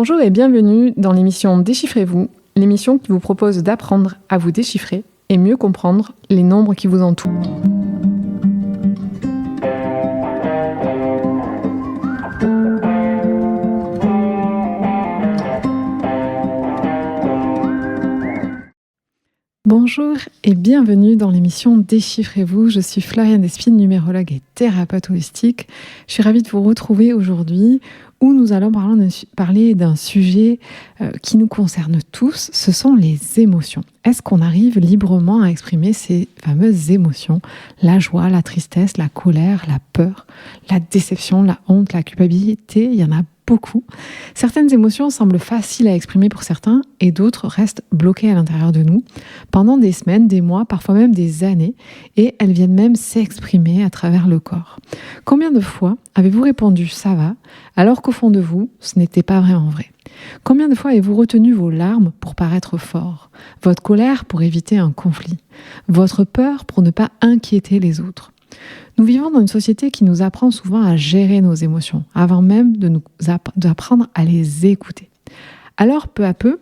Bonjour et bienvenue dans l'émission Déchiffrez-vous, l'émission qui vous propose d'apprendre à vous déchiffrer et mieux comprendre les nombres qui vous entourent. Bonjour et bienvenue dans l'émission Déchiffrez-vous. Je suis Floriane Despines, numérologue et thérapeute holistique. Je suis ravie de vous retrouver aujourd'hui où nous allons parler d'un sujet qui nous concerne tous, ce sont les émotions. Est-ce qu'on arrive librement à exprimer ces fameuses émotions? La joie, la tristesse, la colère, la peur, la déception, la honte, la culpabilité, il y en a beaucoup. Certaines émotions semblent faciles à exprimer pour certains et d'autres restent bloquées à l'intérieur de nous pendant des semaines, des mois, parfois même des années, et elles viennent même s'exprimer à travers le corps. Combien de fois avez-vous répondu « ça va » alors qu'au fond de vous, ce n'était pas vraiment vrai? Combien de fois avez-vous retenu vos larmes pour paraître fort, votre colère pour éviter un conflit, votre peur pour ne pas inquiéter les autres? Nous vivons dans une société qui nous apprend souvent à gérer nos émotions, avant même d'apprendre à les écouter. Alors, peu à peu,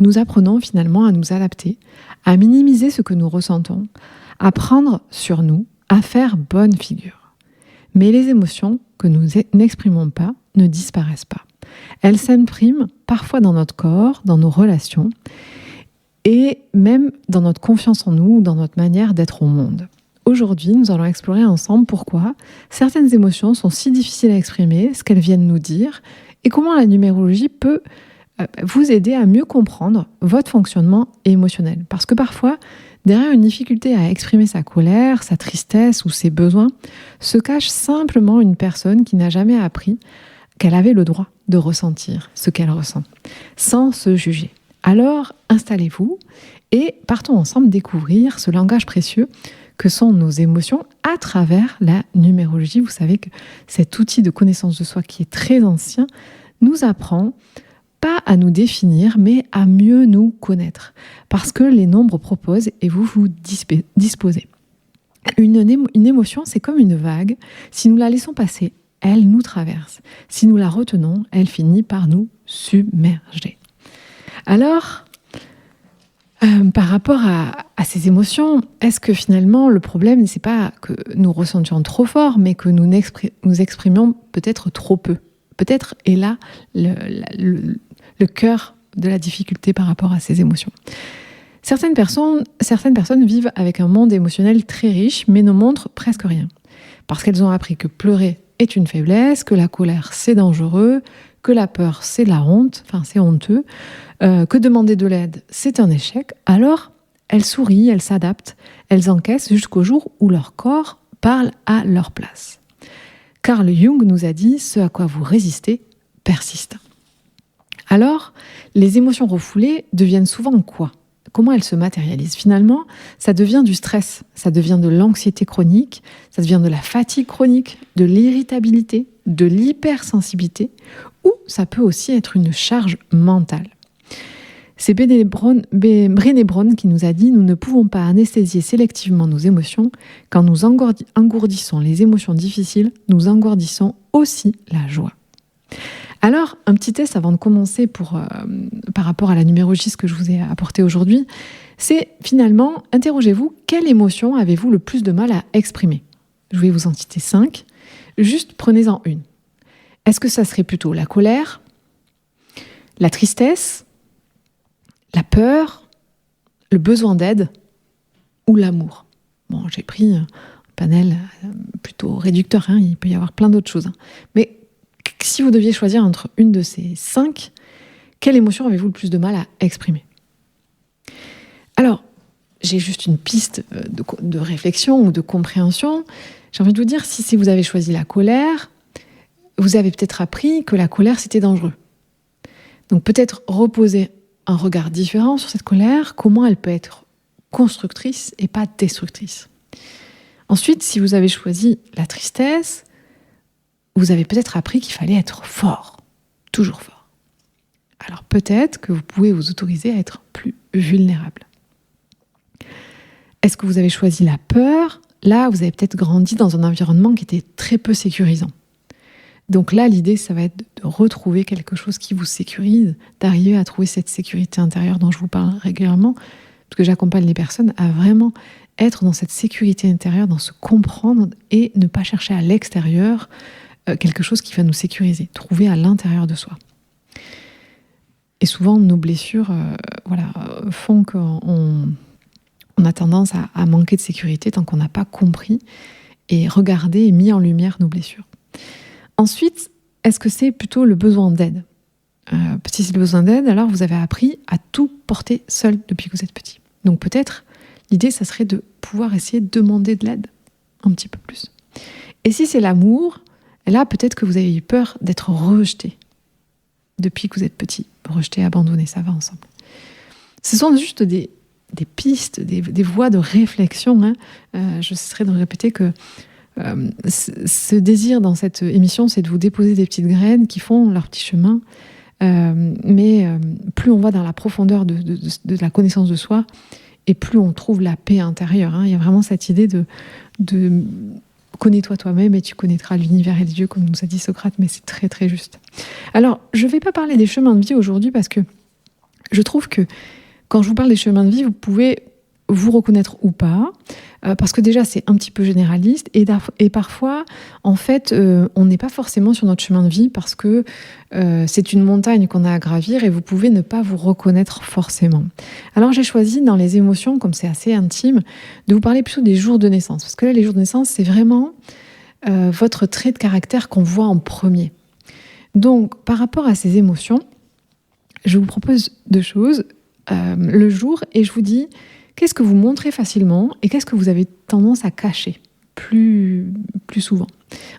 nous apprenons finalement à nous adapter, à minimiser ce que nous ressentons, à prendre sur nous, à faire bonne figure. Mais les émotions que nous n'exprimons pas ne disparaissent pas. Elles s'impriment parfois dans notre corps, dans nos relations, et même dans notre confiance en nous, dans notre manière d'être au monde. Aujourd'hui, nous allons explorer ensemble pourquoi certaines émotions sont si difficiles à exprimer, ce qu'elles viennent nous dire, et comment la numérologie peut vous aider à mieux comprendre votre fonctionnement émotionnel. Parce que parfois, derrière une difficulté à exprimer sa colère, sa tristesse ou ses besoins, se cache simplement une personne qui n'a jamais appris qu'elle avait le droit de ressentir ce qu'elle ressent, sans se juger. Alors, installez-vous et partons ensemble découvrir ce langage précieux que sont nos émotions à travers la numérologie. Vous savez que cet outil de connaissance de soi qui est très ancien nous apprend pas à nous définir, mais à mieux nous connaître. Parce que les nombres proposent et vous disposez. Une émotion, c'est comme une vague. Si nous la laissons passer, elle nous traverse. Si nous la retenons, elle finit par nous submerger. Alors, par rapport à ces émotions, est-ce que finalement le problème, c'est pas que nous ressentions trop fort, mais que nous exprimions peut-être trop peu? Peut-être est là le cœur de la difficulté par rapport à ces émotions. Certaines personnes vivent avec un monde émotionnel très riche, mais ne montrent presque rien. Parce qu'elles ont appris que pleurer est une faiblesse, que la colère c'est dangereux, que la peur c'est de la honte, enfin c'est honteux, que demander de l'aide c'est un échec. Alors elles sourient, elles s'adaptent, elles encaissent jusqu'au jour où leur corps parle à leur place. Carl Jung nous a dit « ce à quoi vous résistez persiste ». Alors, les émotions refoulées deviennent souvent quoi? Comment elles se matérialisent? Finalement, ça devient du stress, ça devient de l'anxiété chronique, ça devient de la fatigue chronique, de l'irritabilité, de l'hypersensibilité, ou ça peut aussi être une charge mentale. C'est Brené Brown qui nous a dit « Nous ne pouvons pas anesthésier sélectivement nos émotions. Quand nous engourdissons les émotions difficiles, nous engourdissons aussi la joie. » Alors, un petit test avant de commencer par rapport à la numérologie, ce que je vous ai apporté aujourd'hui, c'est finalement, interrogez-vous, quelle émotion avez-vous le plus de mal à exprimer? Je vais vous en citer 5. Juste prenez-en une. Est-ce que ça serait plutôt la colère, la tristesse, la peur, le besoin d'aide ou l'amour? Bon, j'ai pris un panel plutôt réducteur, hein, il peut y avoir plein d'autres choses. Mais si vous deviez choisir entre une de ces 5, quelle émotion avez-vous le plus de mal à exprimer? Alors, j'ai juste une piste de réflexion ou de compréhension. J'ai envie de vous dire, si vous avez choisi la colère, vous avez peut-être appris que la colère, c'était dangereux. Donc peut-être reposer un regard différent sur cette colère, comment elle peut être constructrice et pas destructrice. Ensuite, si vous avez choisi la tristesse, vous avez peut-être appris qu'il fallait être fort, toujours fort. Alors peut-être que vous pouvez vous autoriser à être plus vulnérable. Est-ce que vous avez choisi la peur? Là, vous avez peut-être grandi dans un environnement qui était très peu sécurisant. Donc là, l'idée, ça va être de retrouver quelque chose qui vous sécurise, d'arriver à trouver cette sécurité intérieure dont je vous parle régulièrement, parce que j'accompagne les personnes à vraiment être dans cette sécurité intérieure, dans se comprendre et ne pas chercher à l'extérieur quelque chose qui va nous sécuriser, trouver à l'intérieur de soi. Et souvent, nos blessures font qu'on a tendance à manquer de sécurité tant qu'on n'a pas compris et regardé et mis en lumière nos blessures. Ensuite, est-ce que c'est plutôt le besoin d'aide ? Si c'est le besoin d'aide, alors vous avez appris à tout porter seul depuis que vous êtes petit. Donc peut-être, l'idée, ça serait de pouvoir essayer de demander de l'aide un petit peu plus. Et si c'est l'amour, là, peut-être que vous avez eu peur d'être rejeté depuis que vous êtes petit. Rejeté, abandonné, ça va ensemble. Ce sont juste des pistes, des voies de réflexion. Je cesserai de répéter que ce désir dans cette émission, c'est de vous déposer des petites graines qui font leur petit chemin. Mais plus on va dans la profondeur de la connaissance de soi, et plus on trouve la paix intérieure. Il y a vraiment cette idée de connais-toi toi-même et tu connaîtras l'univers et les dieux, comme nous a dit Socrate, mais c'est très très juste. Alors, je ne vais pas parler des chemins de vie aujourd'hui parce que je trouve que quand je vous parle des chemins de vie, vous pouvez vous reconnaître ou pas, parce que déjà c'est un petit peu généraliste et parfois en fait on n'est pas forcément sur notre chemin de vie parce que c'est une montagne qu'on a à gravir et vous pouvez ne pas vous reconnaître forcément. Alors j'ai choisi dans les émotions, comme c'est assez intime, de vous parler plutôt des jours de naissance, parce que là les jours de naissance c'est vraiment votre trait de caractère qu'on voit en premier. Donc par rapport à ces émotions, je vous propose deux choses, le jour, et je vous dis qu'est-ce que vous montrez facilement et qu'est-ce que vous avez tendance à cacher plus souvent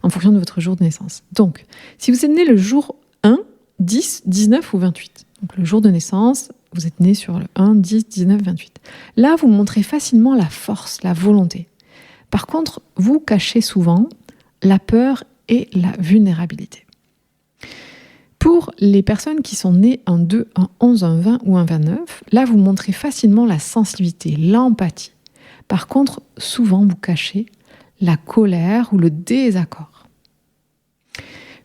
en fonction de votre jour de naissance. Donc, si vous êtes né le jour 1, 10, 19 ou 28, donc le jour de naissance, vous êtes né sur le 1, 10, 19, 28. Là, vous montrez facilement la force, la volonté. Par contre, vous cachez souvent la peur et la vulnérabilité. Pour les personnes qui sont nées un 2, un 11, un 20 ou un 29, là, vous montrez facilement la sensibilité, l'empathie. Par contre, souvent, vous cachez la colère ou le désaccord.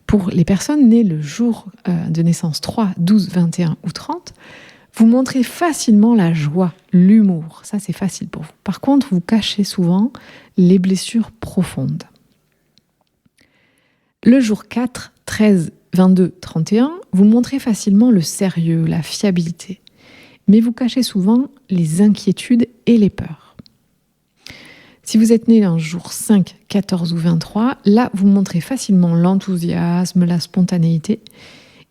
Pour les personnes nées le jour de naissance 3, 12, 21 ou 30, vous montrez facilement la joie, l'humour. Ça, c'est facile pour vous. Par contre, vous cachez souvent les blessures profondes. Le jour 4, 13, 22, 31, vous montrez facilement le sérieux, la fiabilité, mais vous cachez souvent les inquiétudes et les peurs. Si vous êtes né un jour 5, 14 ou 23, là, vous montrez facilement l'enthousiasme, la spontanéité,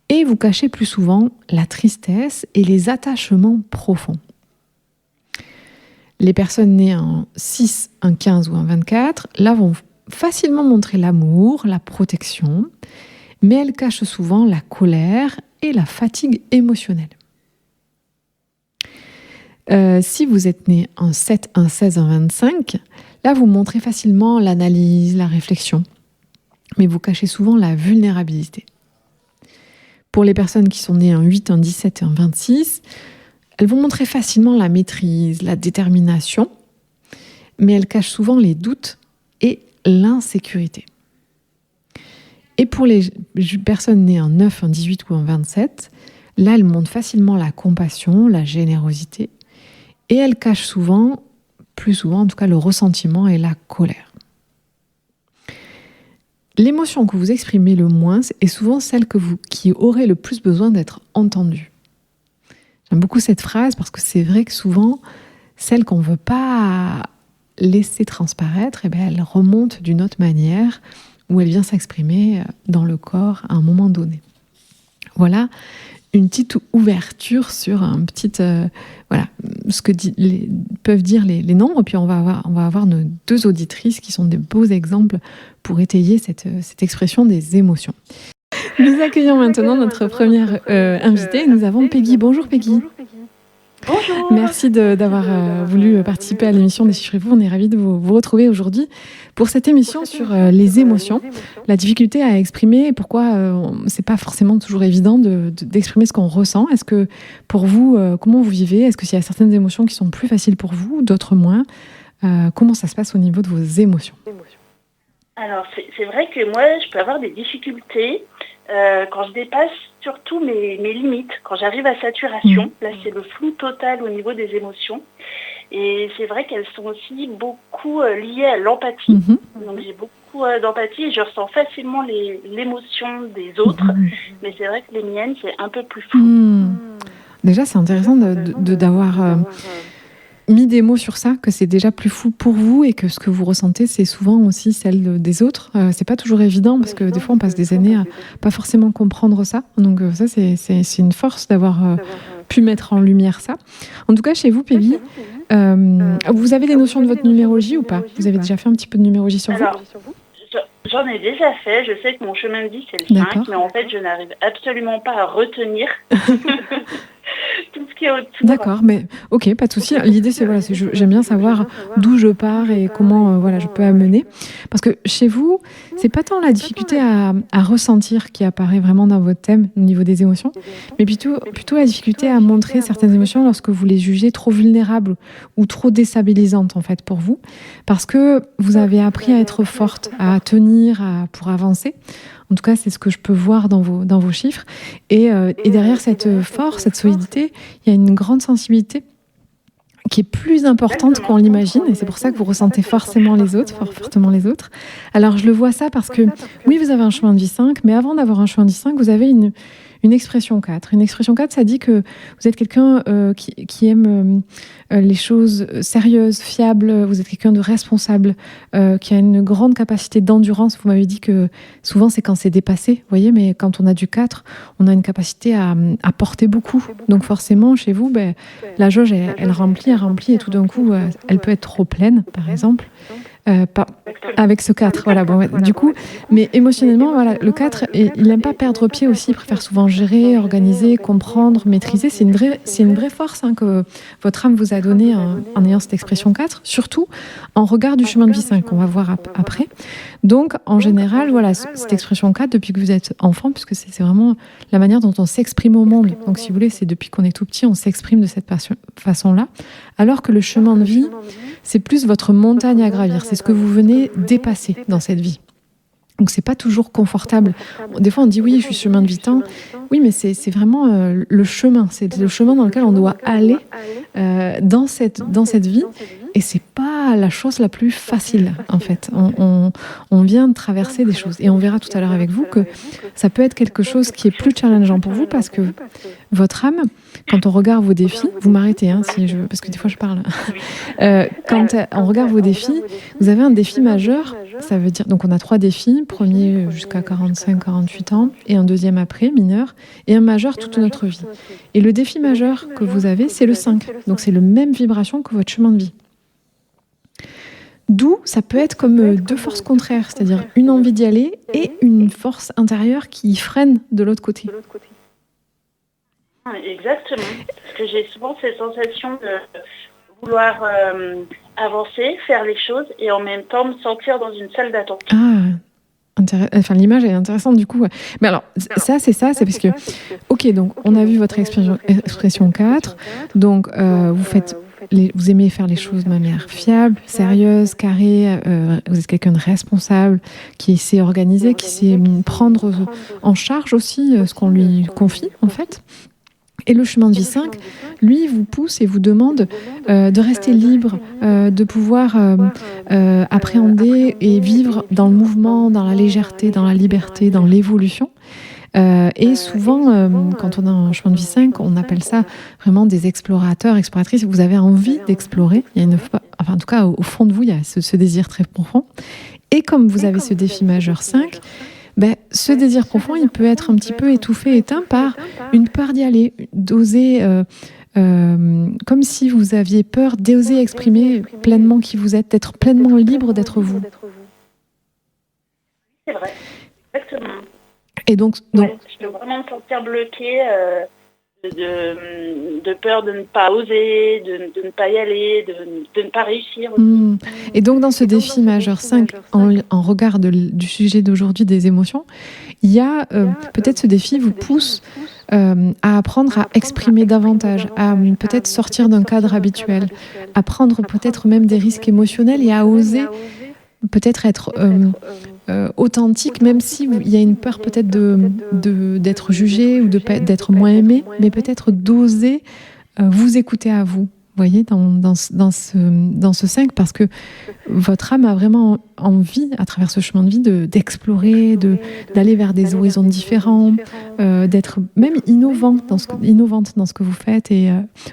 et vous cachez plus souvent la tristesse et les attachements profonds. Les personnes nées un 6, un 15 ou un 24, là, vont facilement montrer l'amour, la protection, mais elles cachent souvent la colère et la fatigue émotionnelle. Si vous êtes né un 7, un 16, un 25, là vous montrez facilement l'analyse, la réflexion, mais vous cachez souvent la vulnérabilité. Pour les personnes qui sont nées un 8, un 17 et un 26, elles vont montrer facilement la maîtrise, la détermination, mais elles cachent souvent les doutes et l'insécurité. Et pour les personnes nées en 9, en 18 ou en 27, là, elles montrent facilement la compassion, la générosité, et elles cachent souvent, plus souvent en tout cas, le ressentiment et la colère. L'émotion que vous exprimez le moins est souvent celle qui aurait le plus besoin d'être entendue. J'aime beaucoup cette phrase parce que c'est vrai que souvent, celle qu'on ne veut pas laisser transparaître, elle remonte d'une autre manière, où elle vient s'exprimer dans le corps à un moment donné. Voilà une petite ouverture sur un petit, ce que peuvent dire les nombres. Puis on va avoir nos deux auditrices qui sont des beaux exemples pour étayer cette expression des émotions. Nous accueillons maintenant notre première invitée. Nous avons Peggy. Bonjour Peggy. Bonjour. Merci d'avoir voulu participer à l'émission Déchiffrez-vous. On est ravis de vous retrouver aujourd'hui pour cette émission sur les émotions, la difficulté à exprimer et pourquoi c'est pas forcément toujours évident d'exprimer ce qu'on ressent. Est-ce que pour vous, comment vous vivez ? Est-ce qu'il y a certaines émotions qui sont plus faciles pour vous, d'autres moins ? Comment ça se passe au niveau de vos émotions ? Alors, c'est vrai que moi, je peux avoir des difficultés quand je dépasse surtout mes limites. Quand j'arrive à saturation, là, c'est le flou total au niveau des émotions. Et c'est vrai qu'elles sont aussi beaucoup liées à l'empathie. Donc, j'ai beaucoup d'empathie et je ressens facilement l'émotion des autres. Mais c'est vrai que les miennes, c'est un peu plus flou. Déjà, c'est intéressant d'avoir mis des mots sur ça, que c'est déjà plus fou pour vous et que ce que vous ressentez, c'est souvent aussi celle des autres. C'est pas toujours évident parce que des fois, on passe des années à pas forcément comprendre ça. Donc ça, c'est une force d'avoir pu mettre en lumière ça. En tout cas, chez vous, Peggy, vous avez des notions de votre numérologie ou pas? Vous avez déjà fait un petit peu de numérologie sur vous? J'en ai déjà fait. Je sais que mon chemin de vie, c'est le 5, mais en fait, je n'arrive absolument pas à retenir tout ce qui est au-dessus. D'accord, mais ok, pas de souci. L'idée, c'est j'aime bien savoir d'où je pars et comment je peux amener. Parce que chez vous, c'est pas tant la difficulté à ressentir qui apparaît vraiment dans votre thème au niveau des émotions, mais plutôt la difficulté à montrer certaines émotions lorsque vous les jugez trop vulnérables ou trop déstabilisantes en fait pour vous, parce que vous avez appris à être forte, à tenir, pour avancer. En tout cas, c'est ce que je peux voir dans vos chiffres. Et derrière cette force, cette solidité, il y a une grande sensibilité qui est plus importante qu'on l'imagine. Et c'est pour ça que vous ressentez fortement les autres. Alors, je le vois ça parce que, oui, vous avez un chemin de vie 5, mais avant d'avoir un chemin de vie 5, vous avez une expression 4. Une expression 4, ça dit que vous êtes quelqu'un qui aime les choses sérieuses, fiables. Vous êtes quelqu'un de responsable, qui a une grande capacité d'endurance. Vous m'avez dit que souvent, c'est quand c'est dépassé, vous voyez, mais quand on a du 4, on a une capacité à porter beaucoup. Donc forcément, chez vous, la jauge, elle remplit, et tout d'un coup, elle peut être trop pleine, par exemple. Avec ce 4, voilà. Bon, du coup, mais émotionnellement, voilà, le 4, il n'aime pas perdre pied aussi, il préfère souvent gérer, organiser, comprendre, maîtriser. C'est une vraie force que votre âme vous a donnée en ayant cette expression 4, surtout en regard du chemin de vie 5, qu'on va voir après. Donc, en général, voilà, cette expression 4, depuis que vous êtes enfant, puisque c'est vraiment la manière dont on s'exprime au monde. Donc, si vous voulez, c'est depuis qu'on est tout petit, on s'exprime de cette façon-là. Alors que le chemin de vie, c'est plus votre montagne à gravir. C'est ce que vous venez dépasser dans cette vie. Donc, c'est pas toujours confortable. Des fois, on dit oui, je suis chemin de vie temps. Oui, mais c'est vraiment le chemin. C'est le chemin dans lequel on doit aller dans cette vie. Et c'est pas la chose la plus facile, en fait. On vient de traverser des choses. Et on verra tout à l'heure avec vous que ça peut être quelque chose qui est plus challengeant pour vous parce que votre âme, quand on regarde vos défis, vous m'arrêtez, parce que des fois je parle. Quand on regarde vos défis, vous avez un défi majeur. Ça veut dire, donc on a 3 défis, premier jusqu'à 45-48 ans, et un deuxième après, mineur, et un majeur toute notre vie. Et le défi majeur que vous avez, c'est le 5. Donc c'est la même vibration que votre chemin de vie. D'où ça peut être comme 2 forces contraires, c'est-à-dire une envie d'y aller et une force intérieure qui freine de l'autre côté. Exactement, parce que j'ai souvent cette sensation de vouloir avancer, faire les choses et en même temps me sentir dans une salle d'attente. L'image est intéressante du coup. Mais alors, c'est parce que, ok, donc on a vu votre expression 4, donc vous aimez faire les choses de manière fiable, sérieuse, carrée, vous êtes quelqu'un de responsable, qui sait organiser, qui sait prendre en charge aussi ce qu'on lui confie en fait. Et le chemin de vie 5, lui, vous pousse et vous demande de rester libre, de pouvoir appréhender et vivre dans le mouvement, dans la légèreté, dans la liberté, dans l'évolution. Et souvent, quand on a un chemin de vie 5, on appelle ça vraiment des explorateurs, exploratrices. Vous avez envie d'explorer. Il y a en tout cas, au fond de vous, il y a ce désir très profond. Et comme vous avez ce défi majeur 5, ce désir profond, il peut être un petit peu étouffé, éteint par une peur d'y aller, d'oser, comme si vous aviez peur d'oser exprimer pleinement qui vous êtes, d'être pleinement libre d'être vous. C'est vrai, exactement. Et donc je peux vraiment me sentir bloquée de peur de ne pas oser, de ne pas y aller, de ne pas réussir. Et donc dans ce défi majeur 5, en regard du sujet d'aujourd'hui des émotions, il y a peut-être ce défi vous pousse à apprendre à exprimer davantage, à peut-être sortir d'un cadre habituel, à prendre peut-être même des risques émotionnels et à oser peut-être être authentique, même s'il y a une peur peut-être d'être jugé ou d'être moins aimé, mais peut-être d'oser vous écouter à vous. Vous voyez, dans ce 5, parce que votre âme a vraiment envie, à travers ce chemin de vie, d'explorer, d'aller vers des horizons différents, d'être même innovante dans ce que vous faites. Et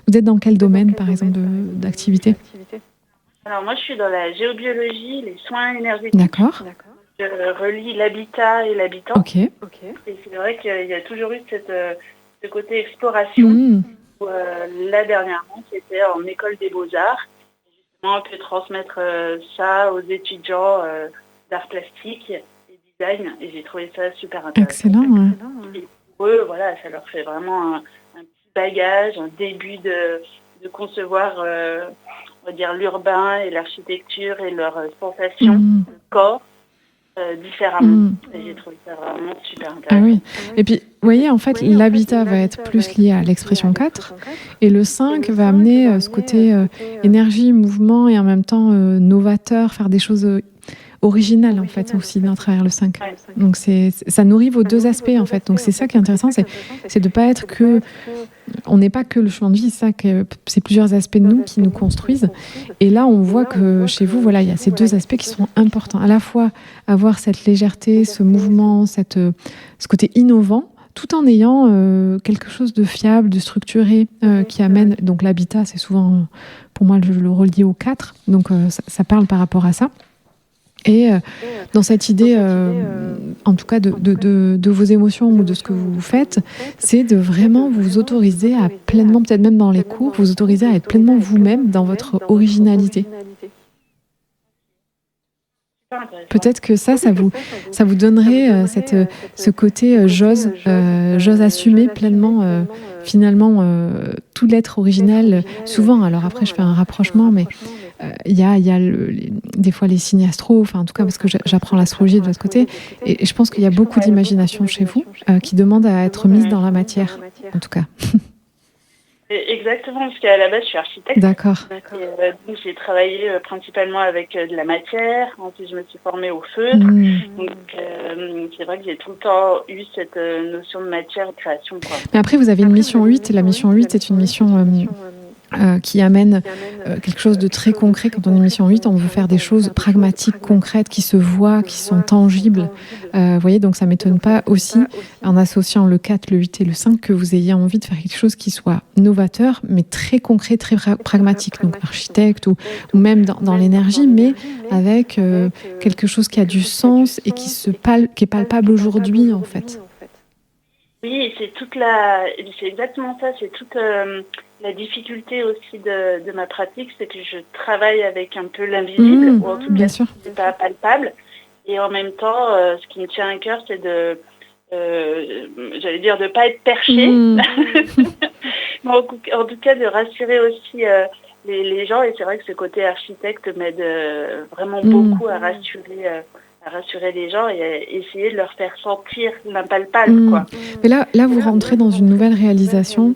vous êtes dans quel domaine, par exemple, d'activité ? Alors moi, je suis dans la géobiologie, les soins énergétiques. D'accord. Je relie l'habitat et l'habitant. Ok. Et c'est vrai qu'il y a toujours eu ce côté exploration. Où, là, dernièrement, c'était en école des beaux-arts. Justement, on peut transmettre ça aux étudiants d'art plastique et design. Et j'ai trouvé ça super intéressant. Excellent. Ouais. Et pour eux, voilà, ça leur fait vraiment un petit bagage, un début de concevoir, on va dire, l'urbain et l'architecture et leurs sensations de corps différemment. Et j'ai trouvé ça vraiment super intéressant. Ah oui. Et puis, vous voyez, en fait, l'habitat va être plus lié à l'expression 4 et le 5 va amener ce côté énergie, mouvement et en même temps novateur, faire des choses originales en fait aussi à travers le 5. Donc ça nourrit vos deux aspects en fait. Donc c'est ça qui est intéressant, c'est de pas être que... On n'est pas que le chemin de vie, c'est plusieurs aspects de nous qui nous construisent. Et là, on voit que chez vous, voilà, il y a ces deux aspects qui sont importants. À la fois avoir cette légèreté, ce mouvement, ce côté innovant, tout en ayant quelque chose de fiable, de structuré, qui amène... Donc l'habitat, c'est souvent, pour moi, je le relie au 4. Donc ça parle par rapport à ça. Et dans cette idée, en tout cas de vos émotions ou de ce que vous faites, c'est de vraiment vous autoriser à pleinement, peut-être même dans les cours, vous autoriser à être pleinement vous-même dans votre originalité. Peut-être que ça vous donnerait ce côté j'ose assumer pleinement finalement tout l'être original. Souvent, alors après je fais un rapprochement, mais il y a des fois les signes astro, enfin en tout cas parce que j'apprends l'astrologie de votre côté, et je pense qu'il y a beaucoup d'imagination chez vous qui demande à être mise dans la matière, en tout cas. Exactement, parce qu'à la base, je suis architecte. D'accord. Donc, j'ai travaillé principalement avec de la matière. Ensuite, je me suis formée au feutre. Donc, c'est vrai que j'ai tout le temps eu cette notion de matière et de création, quoi. Mais après, vous avez une mission 8, et la mission 8 est une mission qui amène quelque chose de très concret. Quand on est mission 8, on veut faire des choses pragmatiques, concrètes, qui se voient, qui sont tangibles. Vous voyez, donc ça ne m'étonne pas aussi, en associant le 4, le 8 et le 5, que vous ayez envie de faire quelque chose qui soit novateur, mais très concret, très pragmatique. Donc architecte ou même dans l'énergie, mais avec quelque chose qui a du sens et qui est palpable aujourd'hui, en fait. Oui, c'est exactement ça, c'est toute la difficulté aussi de ma pratique, c'est que je travaille avec un peu l'invisible, ou en tout cas, c'est pas palpable. Et en même temps, ce qui me tient à cœur, c'est de pas être perché, mais en tout cas de rassurer aussi les gens. Et c'est vrai que ce côté architecte m'aide vraiment beaucoup à rassurer les gens et à essayer de leur faire sentir l'impalpable, quoi. Mais là, vous rentrez dans une nouvelle réalisation,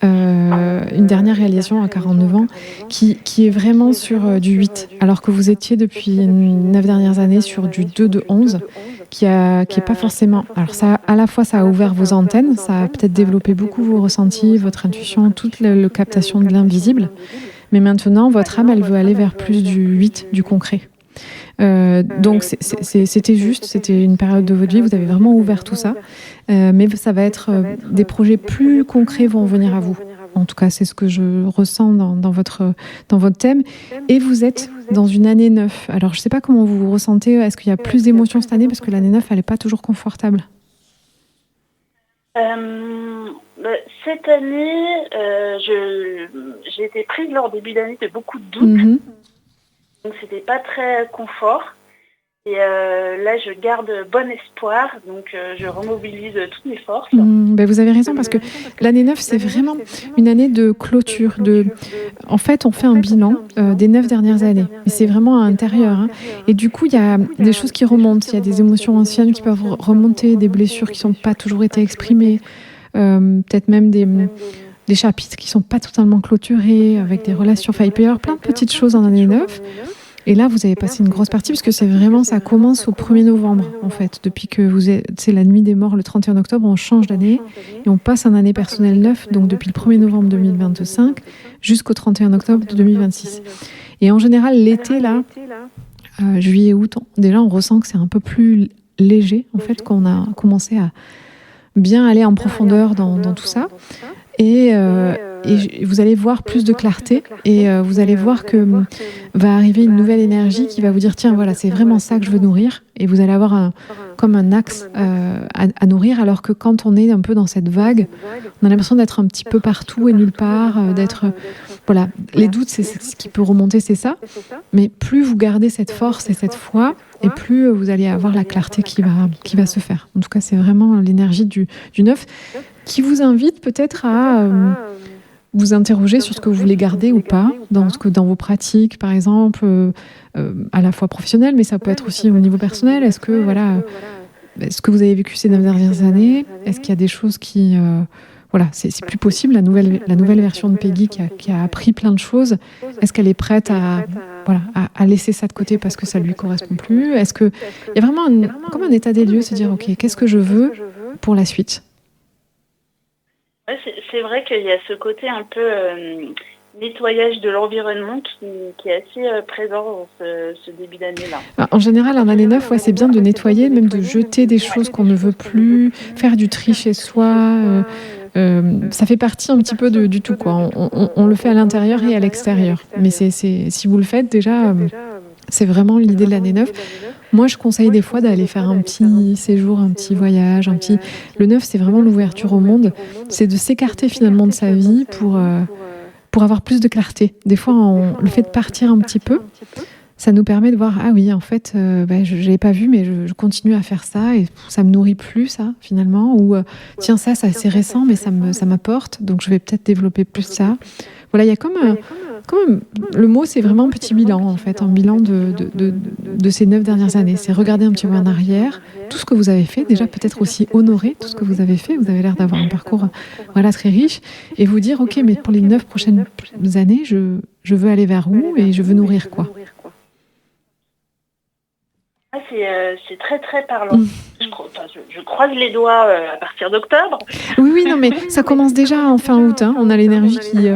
une dernière réalisation à 49 ans, qui est vraiment sur du 8, alors que vous étiez depuis 9 dernières années sur du 2 de 11, qui est pas forcément... Alors ça, à la fois, ça a ouvert vos antennes, ça a peut-être développé beaucoup vos ressentis, votre intuition, toute la captation de l'invisible, mais maintenant, votre âme, elle veut aller vers plus du 8, du concret. Donc c'était une période de votre vie, vous avez vraiment ouvert tout ça, mais ça va être des projets plus concrets vont venir à vous. En tout cas, c'est ce que je ressens dans votre thème. Et vous êtes dans une année 9. Alors, je ne sais pas comment vous vous ressentez. Est-ce qu'il y a plus d'émotions cette année? Parce que l'année 9, elle n'est pas toujours confortable. Cette année, j'ai été prise lors début d'année de beaucoup de doutes. Donc, c'était pas très confort. Et là, je garde bon espoir. Donc, je remobilise toutes mes forces. Vous avez raison, parce que l'année 9, c'est vraiment une année de clôture. En fait, on fait un bilan des 9 dernières années. Et c'est vraiment à l'intérieur. Hein. Et du coup, il y a des choses qui remontent. Il y a des émotions anciennes qui peuvent remonter, des blessures qui n'ont pas toujours été exprimées. Peut-être même des chapitres qui ne sont pas totalement clôturés, avec des relations. Enfin, il peut y avoir plein de petites choses en année 9. Et là, vous avez passé une grosse partie, parce que c'est vraiment, ça commence au 1er novembre, en fait. Depuis que c'est la nuit des morts, le 31 octobre, on change d'année et on passe en année personnelle 9, donc depuis le 1er novembre 2025 jusqu'au 31 octobre 2026. Et en général, l'été, là, juillet, août, déjà, on ressent que c'est un peu plus léger, en fait, qu'on a commencé à bien aller en profondeur dans tout ça. Et vous allez voir plus de clarté et vous allez voir que va arriver une nouvelle énergie qui va vous dire tiens voilà c'est vraiment ça que je veux nourrir, et vous allez avoir comme un axe à nourrir, alors que quand on est un peu dans cette vague, on a l'impression d'être un petit peu partout et nulle part, d'être voilà, les doutes c'est ce qui peut remonter, c'est ça, mais plus vous gardez cette force et cette foi, et plus vous allez avoir la clarté qui va se faire. En tout cas c'est vraiment l'énergie du 9 qui vous invite peut-être à vous interroger sur ce que vous voulez garder ou pas dans vos pratiques, par exemple, à la fois professionnelles, mais ça peut être aussi au niveau personnel. Est-ce que vous avez vécu ces 9 dernières années, est-ce qu'il y a des choses qui... c'est plus possible, la nouvelle version de Peggy qui a appris plein de choses, est-ce qu'elle est prête à laisser ça de côté parce que ça lui correspond plus? Est-ce qu'il y a vraiment comme un état des lieux, se dire, ok, qu'est-ce que je veux pour la suite? Ouais, c'est vrai qu'il y a ce côté un peu nettoyage de l'environnement qui est assez présent dans ce début d'année-là. En général, en année 9, c'est bien de nettoyer, même de jeter des choses qu'on ne veut plus, faire du tri chez soi. Ça fait partie un petit peu du tout, quoi. On le fait à l'intérieur et à l'extérieur. Mais si vous le faites déjà, c'est vraiment l'idée de l'année 9. Moi, je conseille des fois d'aller faire un petit séjour, un petit voyage, Le 9, c'est vraiment l'ouverture au monde. C'est de s'écarter finalement de sa vie pour avoir plus de clarté. Des fois, le fait de partir un petit peu, ça nous permet de voir, ah oui, en fait, je ne l'avais pas vu, mais je continue à faire ça et ça me nourrit plus, ça, finalement. Ou, tiens, ça c'est assez récent, mais ça m'apporte, donc je vais peut-être développer plus ça. Voilà, il y a comme le mot, c'est vraiment un petit bilan, en fait, un bilan de ces 9 dernières années. C'est regarder un petit peu en arrière, tout ce que vous avez fait, déjà peut-être aussi honorer tout ce que vous avez fait. Vous avez l'air d'avoir un parcours très riche, et vous dire, ok, mais pour les 9 prochaines années, je veux aller vers où et je veux nourrir quoi? C'est très très parlant. Je croise les doigts à partir d'octobre. Oui, non, mais ça commence déjà en fin août. On a l'énergie qui,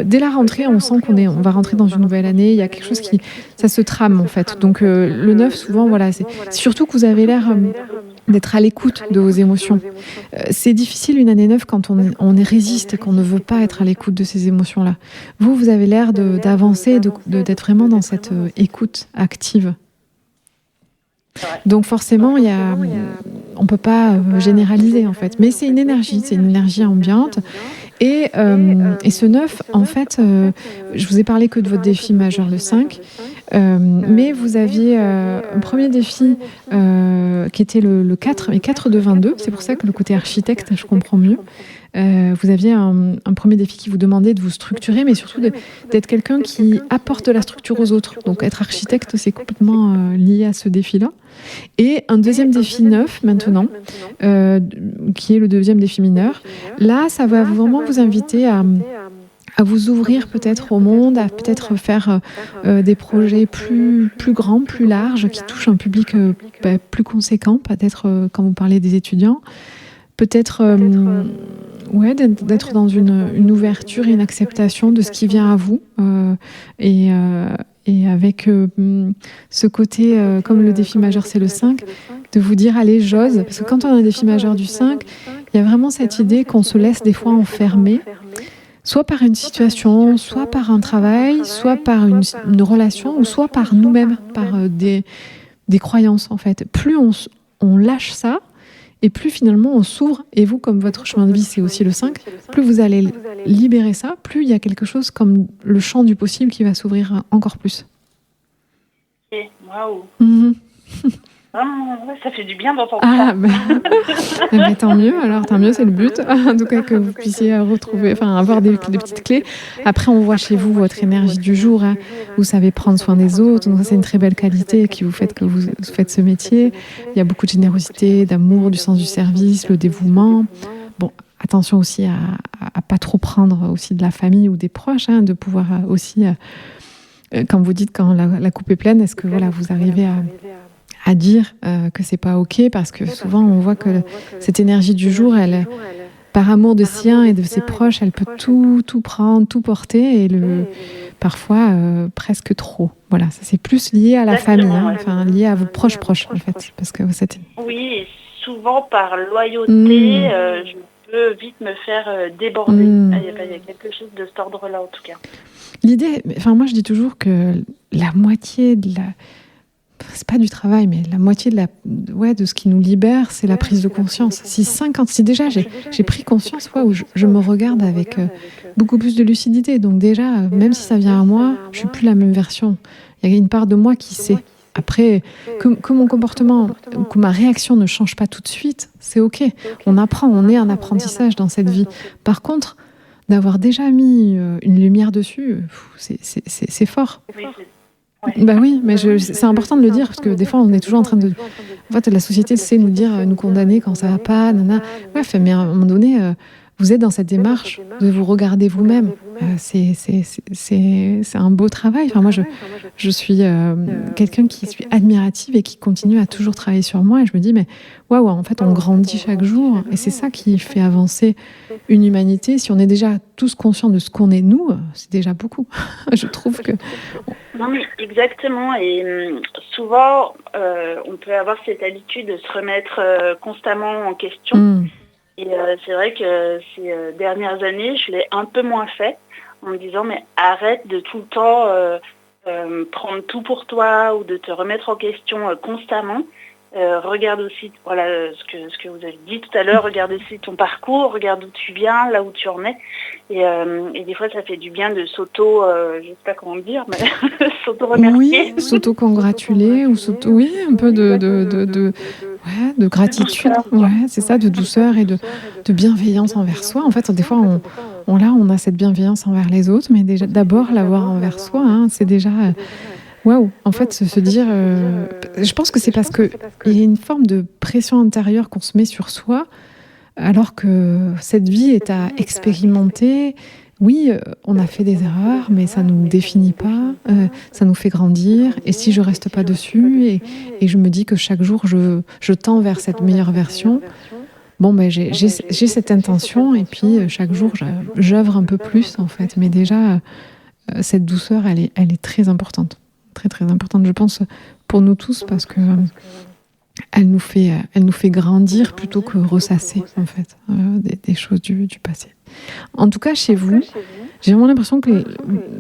dès la rentrée, on sent on va rentrer dans une nouvelle année. Il y a quelque chose ça se trame en fait. Donc le 9, souvent, c'est surtout que vous avez l'air d'être à l'écoute de vos émotions. C'est difficile une année 9 quand on résiste et qu'on ne veut pas être à l'écoute de ces émotions-là. Vous avez l'air d'avancer, d'être vraiment dans cette écoute active. Donc forcément, on peut pas généraliser en fait, mais c'est une énergie ambiante. Et ce 9, en fait, je vous ai parlé que de votre défi majeur, le 5, mais vous aviez un premier défi qui était le 4, et 4 de 22, c'est pour ça que le côté architecte, je comprends mieux. Vous aviez un premier défi qui vous demandait de vous structurer, mais surtout d'être quelqu'un qui apporte de la structure aux autres. Donc être architecte, c'est complètement lié à ce défi-là. Et un deuxième défi 9 maintenant, qui est le deuxième défi mineur. Là, ça va vraiment vous inviter à vous ouvrir peut-être au monde, à peut-être faire des projets plus grands, plus larges, qui touchent un public plus conséquent, peut-être quand vous parlez des étudiants. Peut-être d'être dans une ouverture et une acceptation de ce qui vient à vous, et avec ce côté, comme le défi majeur c'est le 5, de vous dire allez, j'ose, parce que quand on a un défi majeur du 5, il y a vraiment cette idée qu'on se laisse des fois enfermer, soit par une situation, soit par un travail, soit par une relation, ou soit par nous-mêmes, par des croyances en fait. Plus on lâche ça, et plus finalement on s'ouvre, et vous, comme votre chemin de vie c'est aussi le 5, plus vous allez libérer ça, plus il y a quelque chose comme le champ du possible qui va s'ouvrir encore plus. Waouh. Ça fait du bien d'entendre ça. Mais tant mieux, c'est le but. En tout cas, que vous puissiez avoir des petites clés. Après, on voit chez vous votre énergie du jour. Vous savez prendre soin des autres. Donc, ça, c'est une très belle qualité qui vous fait que vous faites ce métier. Il y a beaucoup de générosité, d'amour, du sens du service, le dévouement. Bon, attention aussi à pas trop prendre aussi de la famille ou des proches, de pouvoir aussi quand vous dites quand la coupe est pleine, est-ce que voilà, vous arrivez à dire que c'est pas OK, parce que souvent on voit que cette énergie du jour, elle, par amour de sien et de ses proches, elle peut tout prendre, tout porter, et parfois presque trop. Voilà, ça c'est plus lié à la famille, enfin lié à vos proches en fait, parce que Oui, et souvent par loyauté, je peux vite me faire déborder. Il y a quelque chose de cet ordre-là en tout cas. L'idée, enfin moi je dis toujours que la moitié de c'est pas du travail, mais la moitié de ce qui nous libère, c'est la prise de conscience. Si déjà j'ai pris conscience, où je me regarde avec beaucoup plus de lucidité. Donc déjà, même si ça vient à moi, je suis plus la même version. Il y a une part de moi qui sait. Après, que mon comportement, que ma réaction ne change pas tout de suite, c'est OK. On apprend, on est un apprentissage dans cette vie. Par contre, d'avoir déjà mis une lumière dessus, c'est fort. Bah oui, mais c'est important de le dire, parce que des fois on est toujours en train de... En fait, la société sait nous dire, nous condamner quand ça va pas, nana. Bref, mais à un moment donné, vous êtes dans cette démarche de vous regarder vous-même. C'est un beau travail. Enfin, moi, je suis quelqu'un qui suis admirative et qui continue à toujours travailler sur moi. Et je me dis, mais waouh, en fait, on grandit chaque jour. Et c'est ça qui fait avancer une humanité. Si on est déjà tous conscients de ce qu'on est, nous, c'est déjà beaucoup. Je trouve que... Non, mais exactement. Et souvent, on peut avoir cette habitude de se remettre constamment en question. Et c'est vrai que ces dernières années, je l'ai un peu moins fait, en me disant, mais arrête de tout le temps prendre tout pour toi ou de te remettre en question constamment. Regarde aussi ce que vous avez dit tout à l'heure, regarde aussi ton parcours, regarde d'où tu viens, là où tu en es. Et des fois, ça fait du bien de je sais pas comment dire, mais s'auto-remercier. Oui, s'auto-congratuler, ou oui, un peu de gratitude. Ouais, c'est ça, de douceur et de bienveillance envers soi. En fait, des fois, on a cette bienveillance envers les autres, mais déjà, d'abord, l'avoir envers soi, c'est déjà... Waouh, en fait, se dire... je pense que c'est parce qu'il y a une forme de pression intérieure qu'on se met sur soi, alors que cette vie est à expérimenter. Oui, on a fait des erreurs, mais ça ne nous définit pas, ça nous fait grandir. Et si je ne reste pas dessus, et je me dis que chaque jour, je tends vers cette meilleure version, bon, ben, j'ai cette intention, et puis chaque jour, j'œuvre un peu plus, en fait. Mais déjà, cette douceur, elle est très importante. Très très importante, je pense, pour nous tous, parce que elle nous fait grandir plutôt que ressasser, en fait, des choses du passé. En tout cas, chez vous, j'ai vraiment l'impression que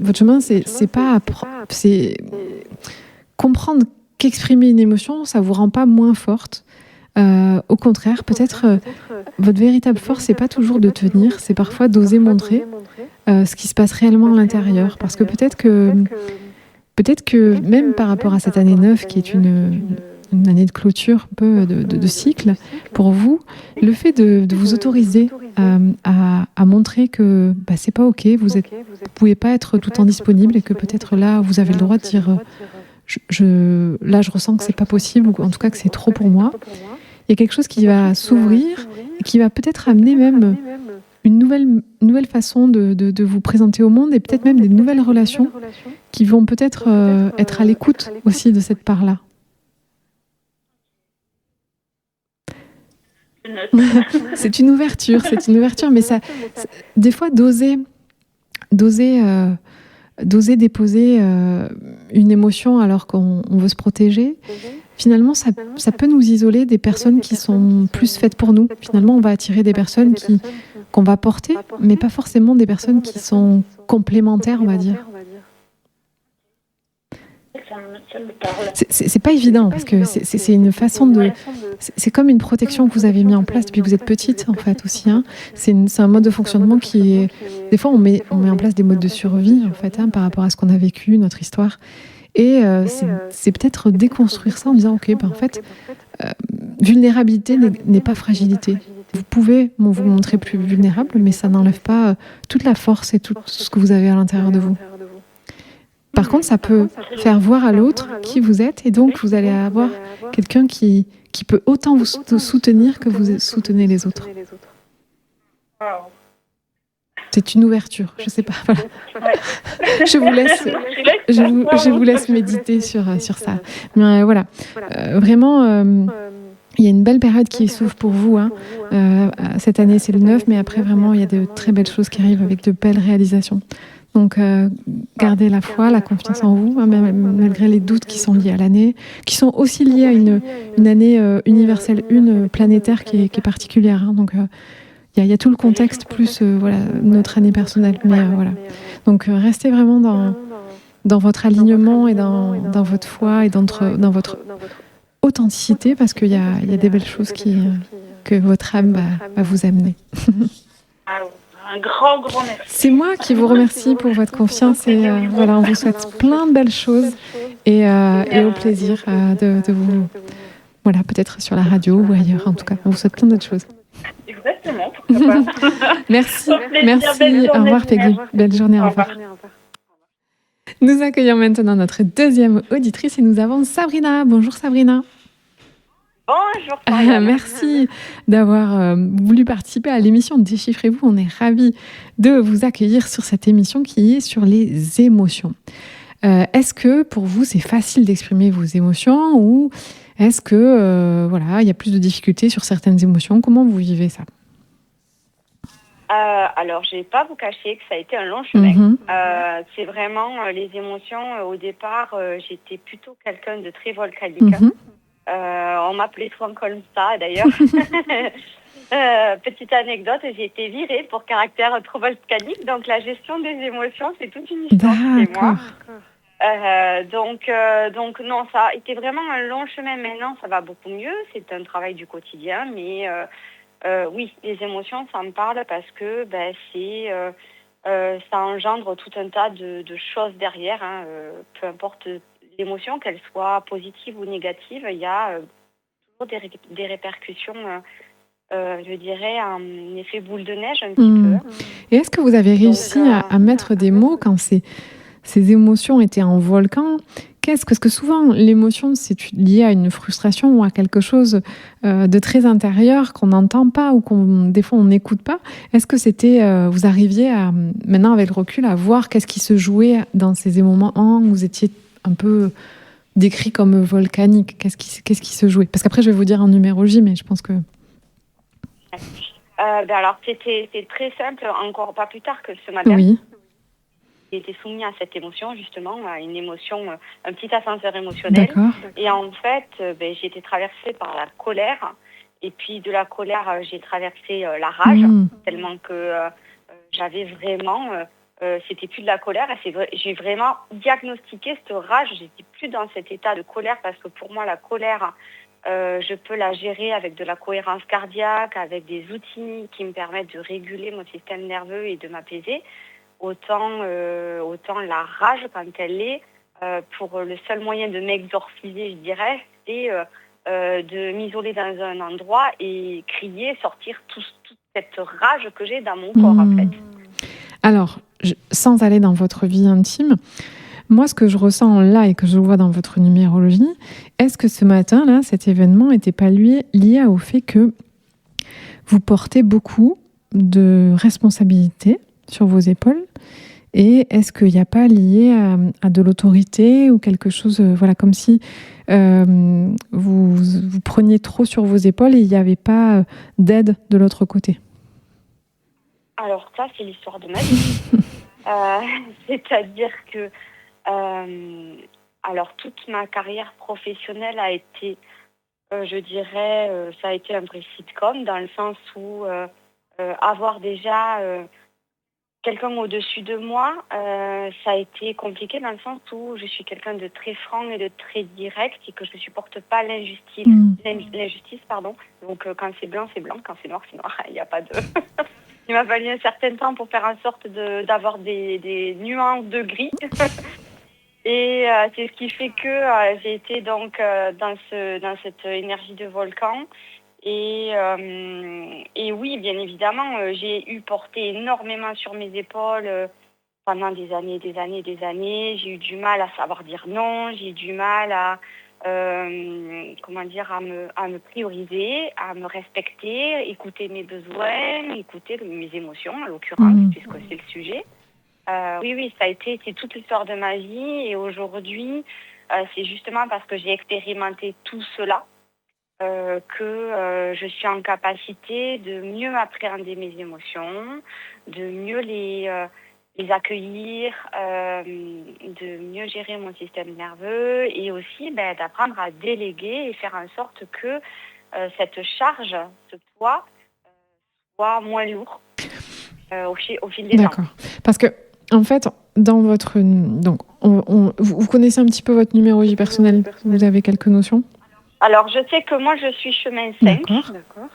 votre chemin, c'est pas c'est comprendre qu'exprimer une émotion, ça vous rend pas moins forte. Au contraire, peut-être votre véritable force, c'est pas toujours de tenir, c'est parfois d'oser montrer ce qui se passe réellement à l'intérieur, parce que peut-être que même par rapport à cette année 9, qui est une année de clôture, un peu de cycle, pour vous, le fait de vous autoriser à montrer que c'est pas OK, vous pouvez pas être tout le temps disponible, et que peut-être là, vous avez le droit de dire là, je ressens que c'est pas possible, ou en tout cas que c'est trop pour moi. Il y a quelque chose qui va s'ouvrir et qui va peut-être amener même une nouvelle façon de vous présenter au monde, et peut-être même des nouvelles relations qui vont peut-être être à l'écoute aussi de cette part-là. C'est une ouverture, mais des fois d'oser déposer une émotion alors qu'on veut se protéger, finalement ça peut nous isoler des personnes qui sont plus faites pour nous. Finalement, on va attirer des personnes qu'on va porter, mais pas forcément des personnes qui sont complémentaires, on va dire. Ça me parle. C'est pas évident, parce que c'est une façon de... C'est comme une protection que vous avez mis en place depuis que vous êtes petite, en fait, aussi. C'est un mode de fonctionnement qui est... Des fois, on met en place des modes de survie, en fait, par rapport à ce qu'on a vécu, notre histoire. Et c'est peut-être déconstruire ça en disant, OK, en fait, vulnérabilité n'est pas fragilité. Vous pouvez vous montrer plus vulnérable, mais ça n'enlève pas toute la force et tout ce que vous avez à l'intérieur de vous. Par contre, ça peut faire voir à l'autre qui vous êtes, et donc vous allez avoir quelqu'un qui peut autant vous soutenir que vous soutenez les autres. c'est une ouverture. Je sais pas. Voilà. Ouais. Je vous laisse méditer sur ça. Mais voilà, vraiment, il y a une belle période qui s'ouvre pour vous. Hein. Cette année, c'est le 9, mais après, vraiment, il y a de très belles choses qui arrivent avec de belles réalisations. Donc, gardez la foi, la confiance en vous, hein, malgré les doutes qui sont liés à l'année, qui sont aussi liés à une année universelle, une planétaire qui est particulière. Hein. Donc, il y a tout le contexte plus voilà, notre année personnelle. Mais voilà. Donc, restez vraiment dans votre alignement et dans votre foi et dans votre authenticité, parce qu'il y a des belles choses que votre âme va vous amener. Un grand merci. C'est moi qui vous remercie pour votre confiance et voilà, on vous souhaite plein de belles choses et au plaisir de vous, voilà, peut-être sur la radio ou ailleurs. En tout cas, on vous souhaite plein d'autres choses. Exactement. Pourquoi pas. Merci. Au revoir Peggy. Belle journée. Au revoir. Nous accueillons maintenant notre deuxième auditrice et nous avons Sabrina. Bonjour Sabrina. Bonjour. Merci d'avoir voulu participer à l'émission Déchiffrez-vous. On est ravis de vous accueillir sur cette émission qui est sur les émotions. Est-ce que pour vous c'est facile d'exprimer vos émotions ou est-ce que voilà, il y a plus de difficultés sur certaines émotions? Comment vous vivez ça? Alors, je vais pas vous cacher que ça a été un long chemin. C'est vraiment les émotions. Au départ, j'étais plutôt quelqu'un de très volcanique. On m'appelait souvent comme ça, d'ailleurs. Petite anecdote, j'ai été virée pour caractère trop volcanique. Donc, la gestion des émotions, c'est toute une histoire chez moi. Donc, non, ça a été vraiment un long chemin. Maintenant, ça va beaucoup mieux. C'est un travail du quotidien, mais... oui, les émotions, ça me parle parce que ça engendre tout un tas de choses derrière. Hein, peu importe l'émotion, qu'elle soit positive ou négative, il y a toujours des répercussions, je dirais, un effet boule de neige un petit peu. Et est-ce que vous avez réussi à mettre des mots quand ces émotions étaient en volcan? Parce que souvent, l'émotion, c'est lié à une frustration ou à quelque chose de très intérieur qu'on n'entend pas ou des fois, on n'écoute pas. Est-ce que vous arriviez maintenant, avec le recul, à voir qu'est-ce qui se jouait dans ces moments où vous étiez un peu décrit comme volcanique? Qu'est-ce qui se jouait? Parce qu'après, je vais vous dire en numérologie, mais je pense que... Alors, c'est très simple, encore pas plus tard que ce matin. Oui. J'ai été soumis à cette émotion, justement, à une émotion, un petit ascenseur émotionnel. D'accord. Et en fait, j'ai été traversée par la colère. Et puis, de la colère, j'ai traversé la rage, tellement que j'avais vraiment... c'était plus de la colère. J'ai vraiment diagnostiqué cette rage. J'étais plus dans cet état de colère parce que pour moi, la colère, je peux la gérer avec de la cohérence cardiaque, avec des outils qui me permettent de réguler mon système nerveux et de m'apaiser. Autant la rage, quand elle est, pour le seul moyen de m'exorciser, je dirais, c'est de m'isoler dans un endroit et crier, sortir toute cette rage que j'ai dans mon corps, en fait. Alors, sans aller dans votre vie intime, moi, ce que je ressens là et que je vois dans votre numérologie, est-ce que ce matin, là, cet événement n'était pas lié au fait que vous portez beaucoup de responsabilités sur vos épaules? Et est-ce qu'il n'y a pas lié à de l'autorité ou quelque chose, voilà, comme si vous preniez trop sur vos épaules et il n'y avait pas d'aide de l'autre côté? Alors ça, c'est l'histoire de ma vie. C'est-à-dire que alors toute ma carrière professionnelle a été, je dirais, ça a été un vrai sitcom dans le sens où avoir déjà quelqu'un au-dessus de moi, ça a été compliqué dans le sens où je suis quelqu'un de très franc et de très direct et que je ne supporte pas l'injustice. Donc quand c'est blanc, quand c'est noir, il n'y a pas de... Il m'a fallu un certain temps pour faire en sorte d'avoir des nuances de gris. Et c'est ce qui fait que j'ai été donc dans cette énergie de volcan. Et oui, bien évidemment, j'ai eu porté énormément sur mes épaules pendant des années. J'ai eu du mal à savoir dire non, j'ai eu du mal à à me prioriser, à me respecter, écouter mes besoins, écouter mes émotions, en l'occurrence, puisque c'est le sujet. Oui, c'est toute l'histoire de ma vie. Et aujourd'hui, c'est justement parce que j'ai expérimenté tout cela que je suis en capacité de mieux appréhender mes émotions, de mieux les accueillir, de mieux gérer mon système nerveux et aussi d'apprendre à déléguer et faire en sorte que cette charge, ce poids, soit moins lourd au fil des temps. D'accord. Parce que, en fait, dans votre... Donc, vous connaissez un petit peu votre numérologie personnelle. Vous avez quelques notions? Alors, je sais que moi, je suis chemin 5. D'accord.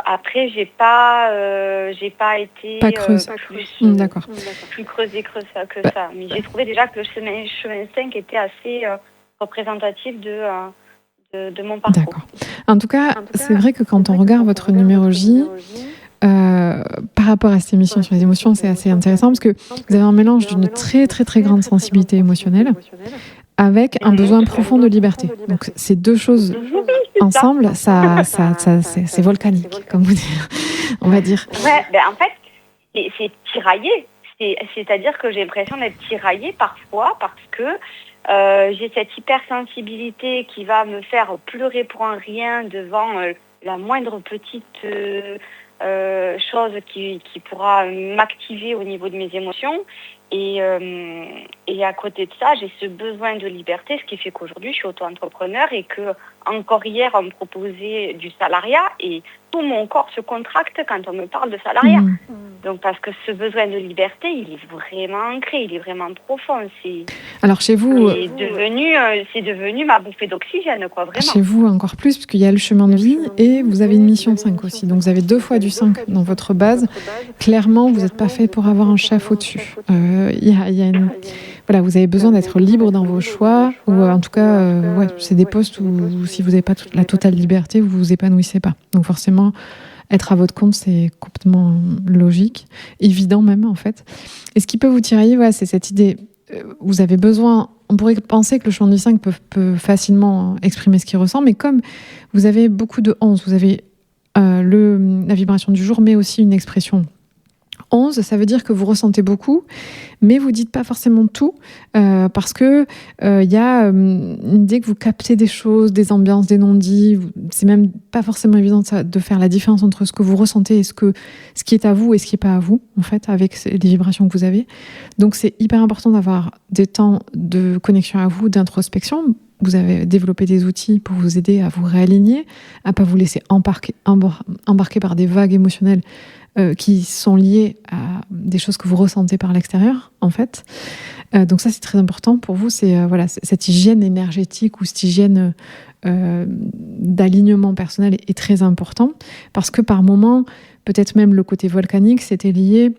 Après, j'ai pas été plus creusée que ça. Mais j'ai trouvé déjà que le chemin 5 était assez représentatif de mon parcours. D'accord. En tout cas, c'est vrai que quand on regarde votre numérologie, par rapport à cette émission sur les émotions, c'est assez intéressant parce que vous avez un mélange d'une très très très grande sensibilité émotionnelle avec un besoin profond de liberté. Donc ces deux choses ensemble, c'est volcanique, comme vous dites, on va dire. Ouais, en fait, c'est tiraillé. C'est-à-dire que j'ai l'impression d'être tiraillée parfois parce que j'ai cette hypersensibilité qui va me faire pleurer pour un rien devant la moindre petite chose qui pourra m'activer au niveau de mes émotions. Et à côté de ça, j'ai ce besoin de liberté, ce qui fait qu'aujourd'hui, je suis auto-entrepreneur et que encore hier, on me proposait du salariat et tout mon corps se contracte quand on me parle de salariat. Donc, parce que ce besoin de liberté, il est vraiment ancré, il est vraiment profond. Alors, chez vous... C'est devenu ma bouffée d'oxygène, quoi, vraiment. Chez vous, encore plus, parce qu'il y a le chemin de vie et vous avez une mission 5 aussi. Donc, vous avez 2 fois du 5 dans votre base. Clairement, vous n'êtes pas fait pour avoir un chef au-dessus. Voilà, vous avez besoin d'être libre dans vos choix, ou en tout cas, c'est des postes où si vous n'avez pas la totale liberté, vous vous épanouissez pas. Donc forcément, être à votre compte, c'est complètement logique, évident même en fait. Et ce qui peut vous tirailler, c'est cette idée. Vous avez besoin. On pourrait penser que le chemin du 5 peut facilement exprimer ce qu'il ressent, mais comme vous avez beaucoup de 11, vous avez la vibration du jour, mais aussi une expression 11, ça veut dire que vous ressentez beaucoup, mais vous dites pas forcément tout, parce que y a une idée que vous captez des choses, des ambiances, des non-dits. C'est même pas forcément évident de faire la différence entre ce que vous ressentez et ce qui est à vous et ce qui est pas à vous, en fait, avec les vibrations que vous avez. Donc c'est hyper important d'avoir des temps de connexion à vous, d'introspection. Vous avez développé des outils pour vous aider à vous réaligner, à pas vous laisser embarquer par des vagues émotionnelles qui sont liées à des choses que vous ressentez par l'extérieur, en fait. Donc ça, c'est très important pour vous. C'est cette hygiène énergétique ou cette hygiène d'alignement personnel est très important parce que par moment, peut-être même le côté volcanique, c'était lié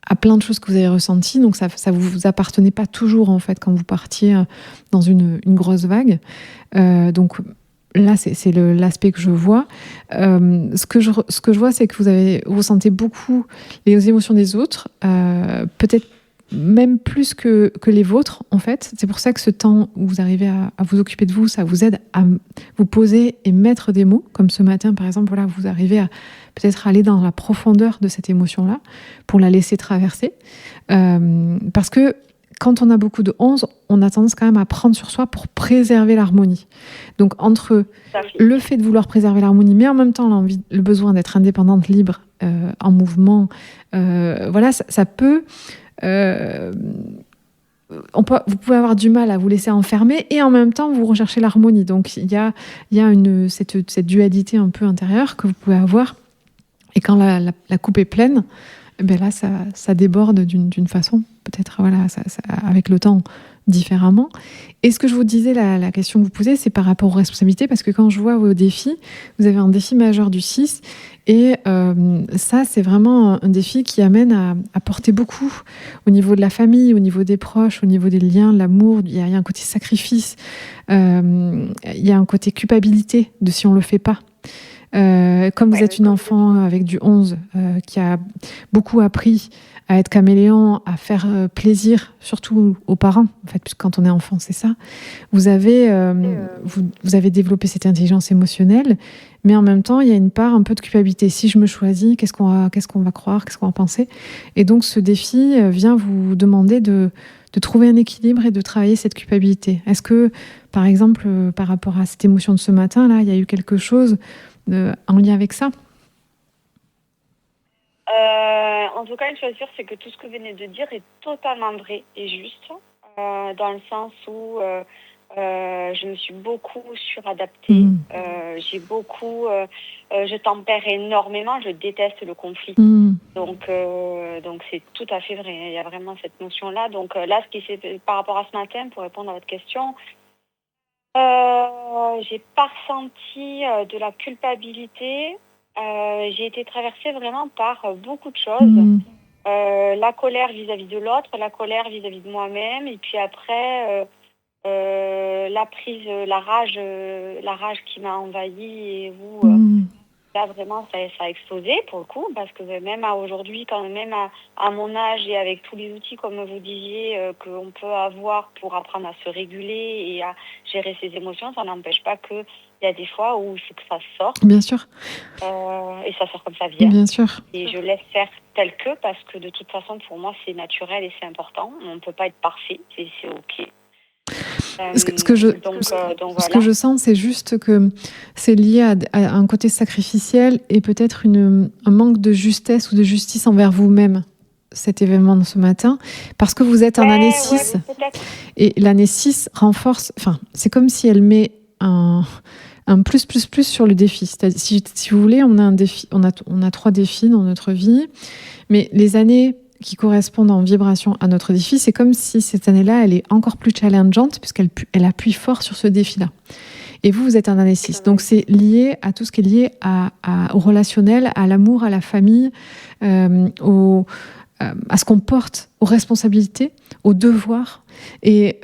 à plein de choses que vous avez ressenties. Donc ça vous appartenait pas toujours, en fait, quand vous partiez dans une grosse vague. Donc là, c'est l'aspect que je vois. Ce que je vois, c'est que vous ressentez beaucoup les émotions des autres, peut-être même plus que les vôtres, en fait. C'est pour ça que ce temps où vous arrivez à vous occuper de vous, ça vous aide à vous poser et mettre des mots. Comme ce matin, par exemple, voilà, vous arrivez à peut-être aller dans la profondeur de cette émotion-là pour la laisser traverser. Parce que quand on a beaucoup de 11, on a tendance quand même à prendre sur soi pour préserver l'harmonie. Donc, entre le fait de vouloir préserver l'harmonie, mais en même temps le besoin d'être indépendante, libre, en mouvement, ça peut... vous pouvez avoir du mal à vous laisser enfermer et en même temps, vous recherchez l'harmonie. Donc, il y a cette dualité un peu intérieure que vous pouvez avoir. Et quand la coupe est pleine, là, ça déborde d'une façon, peut-être, avec le temps, différemment. Et ce que je vous disais, la question que vous posez, c'est par rapport aux responsabilités, parce que quand je vois vos défis, vous avez un défi majeur du 6, et ça, c'est vraiment un défi qui amène à porter beaucoup au niveau de la famille, au niveau des proches, au niveau des liens, l'amour. Il y a un côté sacrifice, il y a un côté culpabilité de si on le fait pas. Comme vous êtes une enfant avec du 11 qui a beaucoup appris à être caméléon, à faire plaisir, surtout aux parents, en fait, puisque quand on est enfant, c'est ça. Vous avez développé cette intelligence émotionnelle, mais en même temps, il y a une part un peu de culpabilité. Si je me choisis, qu'est-ce qu'on va croire, qu'est-ce qu'on va penser? Et donc, ce défi vient vous demander de trouver un équilibre et de travailler cette culpabilité. Est-ce que, par exemple, par rapport à cette émotion de ce matin-là, il y a eu quelque chose en lien avec ça? En tout cas, une chose sûre, c'est que tout ce que vous venez de dire est totalement vrai et juste, dans le sens où je me suis beaucoup suradaptée. J'ai beaucoup, je tempère énormément, je déteste le conflit. Donc c'est tout à fait vrai. Il y a vraiment cette notion-là. Donc là, ce qui s'est par rapport à ce matin, pour répondre à votre question, j'ai pas ressenti de la culpabilité. J'ai été traversée vraiment par beaucoup de choses. La colère vis-à-vis de l'autre, la colère vis-à-vis de moi-même, et puis après la rage qui m'a envahie et où là vraiment ça a explosé pour le coup, parce que même à aujourd'hui, quand même à mon âge et avec tous les outils comme vous disiez qu'on peut avoir pour apprendre à se réguler et à gérer ses émotions, ça n'empêche pas que il y a des fois où il faut que ça sorte. Bien sûr. Et ça sort comme ça vient. Bien sûr. Et je laisse faire tel que, parce que de toute façon, pour moi, c'est naturel et c'est important. On ne peut pas être parfait, c'est OK. Ce que je sens, c'est juste que c'est lié à un côté sacrificiel et peut-être un manque de justesse ou de justice envers vous-même, cet événement de ce matin, parce que vous êtes en année 6. Et l'année 6 renforce, enfin, c'est comme si elle met un plus sur le défi. C'est-à-dire, si vous voulez, on a un défi, on a 3 défis dans notre vie, mais les années qui correspondent en vibration à notre défi, c'est comme si cette année-là, elle est encore plus challengeante puisqu'elle appuie fort sur ce défi-là. Et vous êtes en année 6. Donc, c'est lié à tout ce qui est lié au relationnel, à l'amour, à la famille, à ce qu'on porte, aux responsabilités, aux devoirs. Et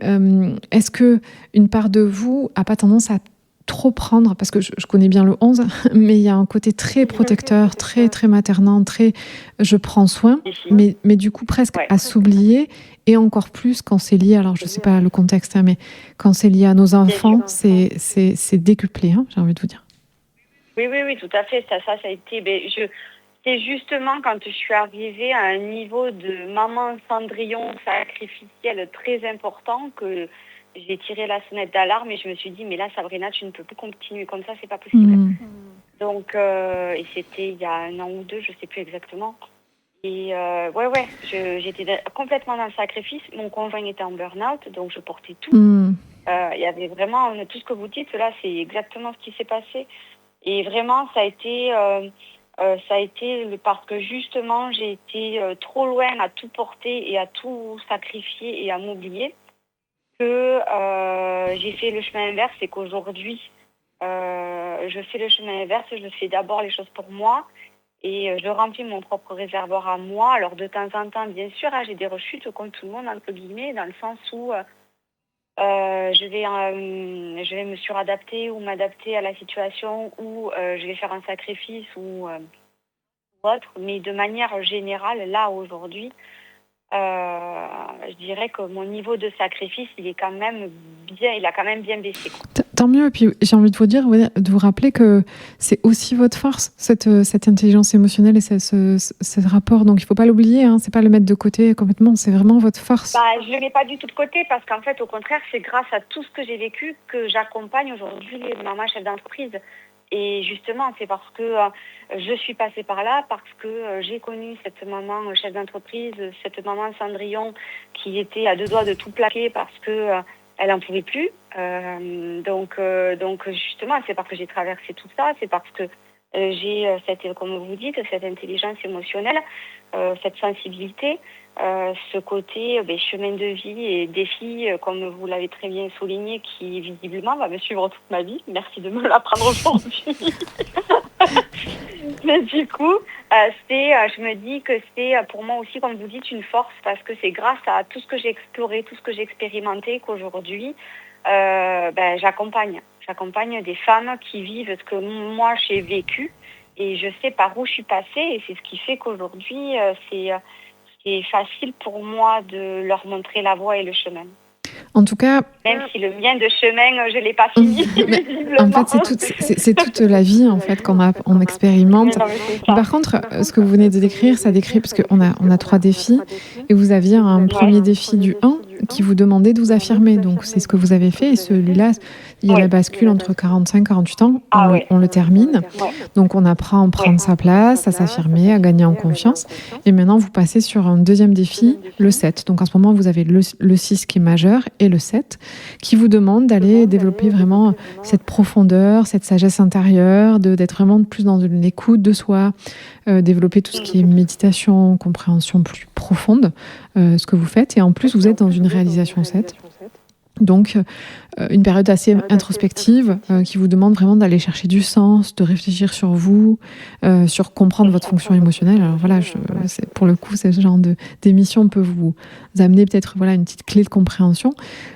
est-ce que une part de vous n'a pas tendance à trop prendre, parce que je connais bien le 11, mais il y a un côté très protecteur, très maternant, très je prends soin, mais du coup presque à s'oublier, et encore plus quand c'est lié, alors je ne sais pas le contexte, mais quand c'est lié à nos enfants, c'est décuplé, j'ai envie de vous dire. Oui, tout à fait. Ça a été... c'est justement quand je suis arrivée à un niveau de maman Cendrillon sacrificielle très important que j'ai tiré la sonnette d'alarme et je me suis dit, mais là, Sabrina, tu ne peux plus continuer comme ça, c'est pas possible. Donc, et c'était il y a 1 an ou 2, je sais plus exactement. Et j'étais complètement dans le sacrifice. Mon conjoint était en burn-out, donc je portais tout. Il y avait vraiment, tout ce que vous dites, là, c'est exactement ce qui s'est passé. Et vraiment, ça a été parce que justement, j'ai été trop loin à tout porter et à tout sacrifier et à m'oublier, que j'ai fait le chemin inverse et qu'aujourd'hui, je fais le chemin inverse. Je fais d'abord les choses pour moi et je remplis mon propre réservoir à moi. Alors, de temps en temps, bien sûr, j'ai des rechutes comme tout le monde, entre guillemets, dans le sens où je vais me suradapter ou m'adapter à la situation ou je vais faire un sacrifice ou autre. Mais de manière générale, là, aujourd'hui, je dirais que mon niveau de sacrifice, il a quand même bien baissé. Tant mieux. Et puis j'ai envie de vous rappeler que c'est aussi votre force, cette intelligence émotionnelle et ce rapport. Donc il faut pas l'oublier. C'est pas le mettre de côté complètement. C'est vraiment votre force. Je le mets pas du tout de côté parce qu'en fait, au contraire, c'est grâce à tout ce que j'ai vécu que j'accompagne aujourd'hui les mamans chefs d'entreprise. Et justement, c'est parce que je suis passée par là, parce que j'ai connu cette maman chef d'entreprise, cette maman Cendrillon qui était à 2 doigts de tout plaquer parce que elle en pouvait plus. Donc justement, c'est parce que j'ai traversé tout ça, c'est parce que j'ai comme vous dites, cette intelligence émotionnelle, cette sensibilité, ce côté chemin de vie et défi, comme vous l'avez très bien souligné, qui visiblement va me suivre toute ma vie. Merci de me l'apprendre aujourd'hui. Mais du coup, je me dis que c'est pour moi aussi, comme vous dites, une force parce que c'est grâce à tout ce que j'ai exploré, tout ce que j'ai expérimenté qu'aujourd'hui, j'accompagne j'accompagne des femmes qui vivent ce que moi j'ai vécu et je sais par où je suis passée et c'est ce qui fait qu'aujourd'hui c'est facile pour moi de leur montrer la voie et le chemin. En tout cas, même si le mien de chemin, je l'ai pas fini. En fait, c'est toute la vie en fait qu'on expérimente. Mais par contre, ce que vous venez de décrire, ça décrit parce qu'on a 3 défis et vous aviez un premier défi du 1 qui vous demandait de vous affirmer. Donc c'est ce que vous avez fait et celui-là, il y a la bascule entre 45 et 48 ans. On le termine. Donc on apprend à prendre sa place, à s'affirmer, à gagner en confiance. Et maintenant, vous passez sur un deuxième défi, le 7. Donc en ce moment, vous avez le 6 qui est majeur et le 7 qui vous demande d'aller développer vraiment cette profondeur, cette sagesse intérieure, d'être vraiment plus dans l'écoute de soi, développer tout ce qui est méditation, compréhension plus profonde, ce que vous faites. Et en plus, vous êtes dans une réalisation 7. Donc, une période assez introspective qui vous demande vraiment d'aller chercher du sens, de réfléchir sur vous, sur comprendre votre fonction émotionnelle. Alors voilà, pour le coup, ce genre d'émission peut vous amener peut-être une petite clé de compréhension.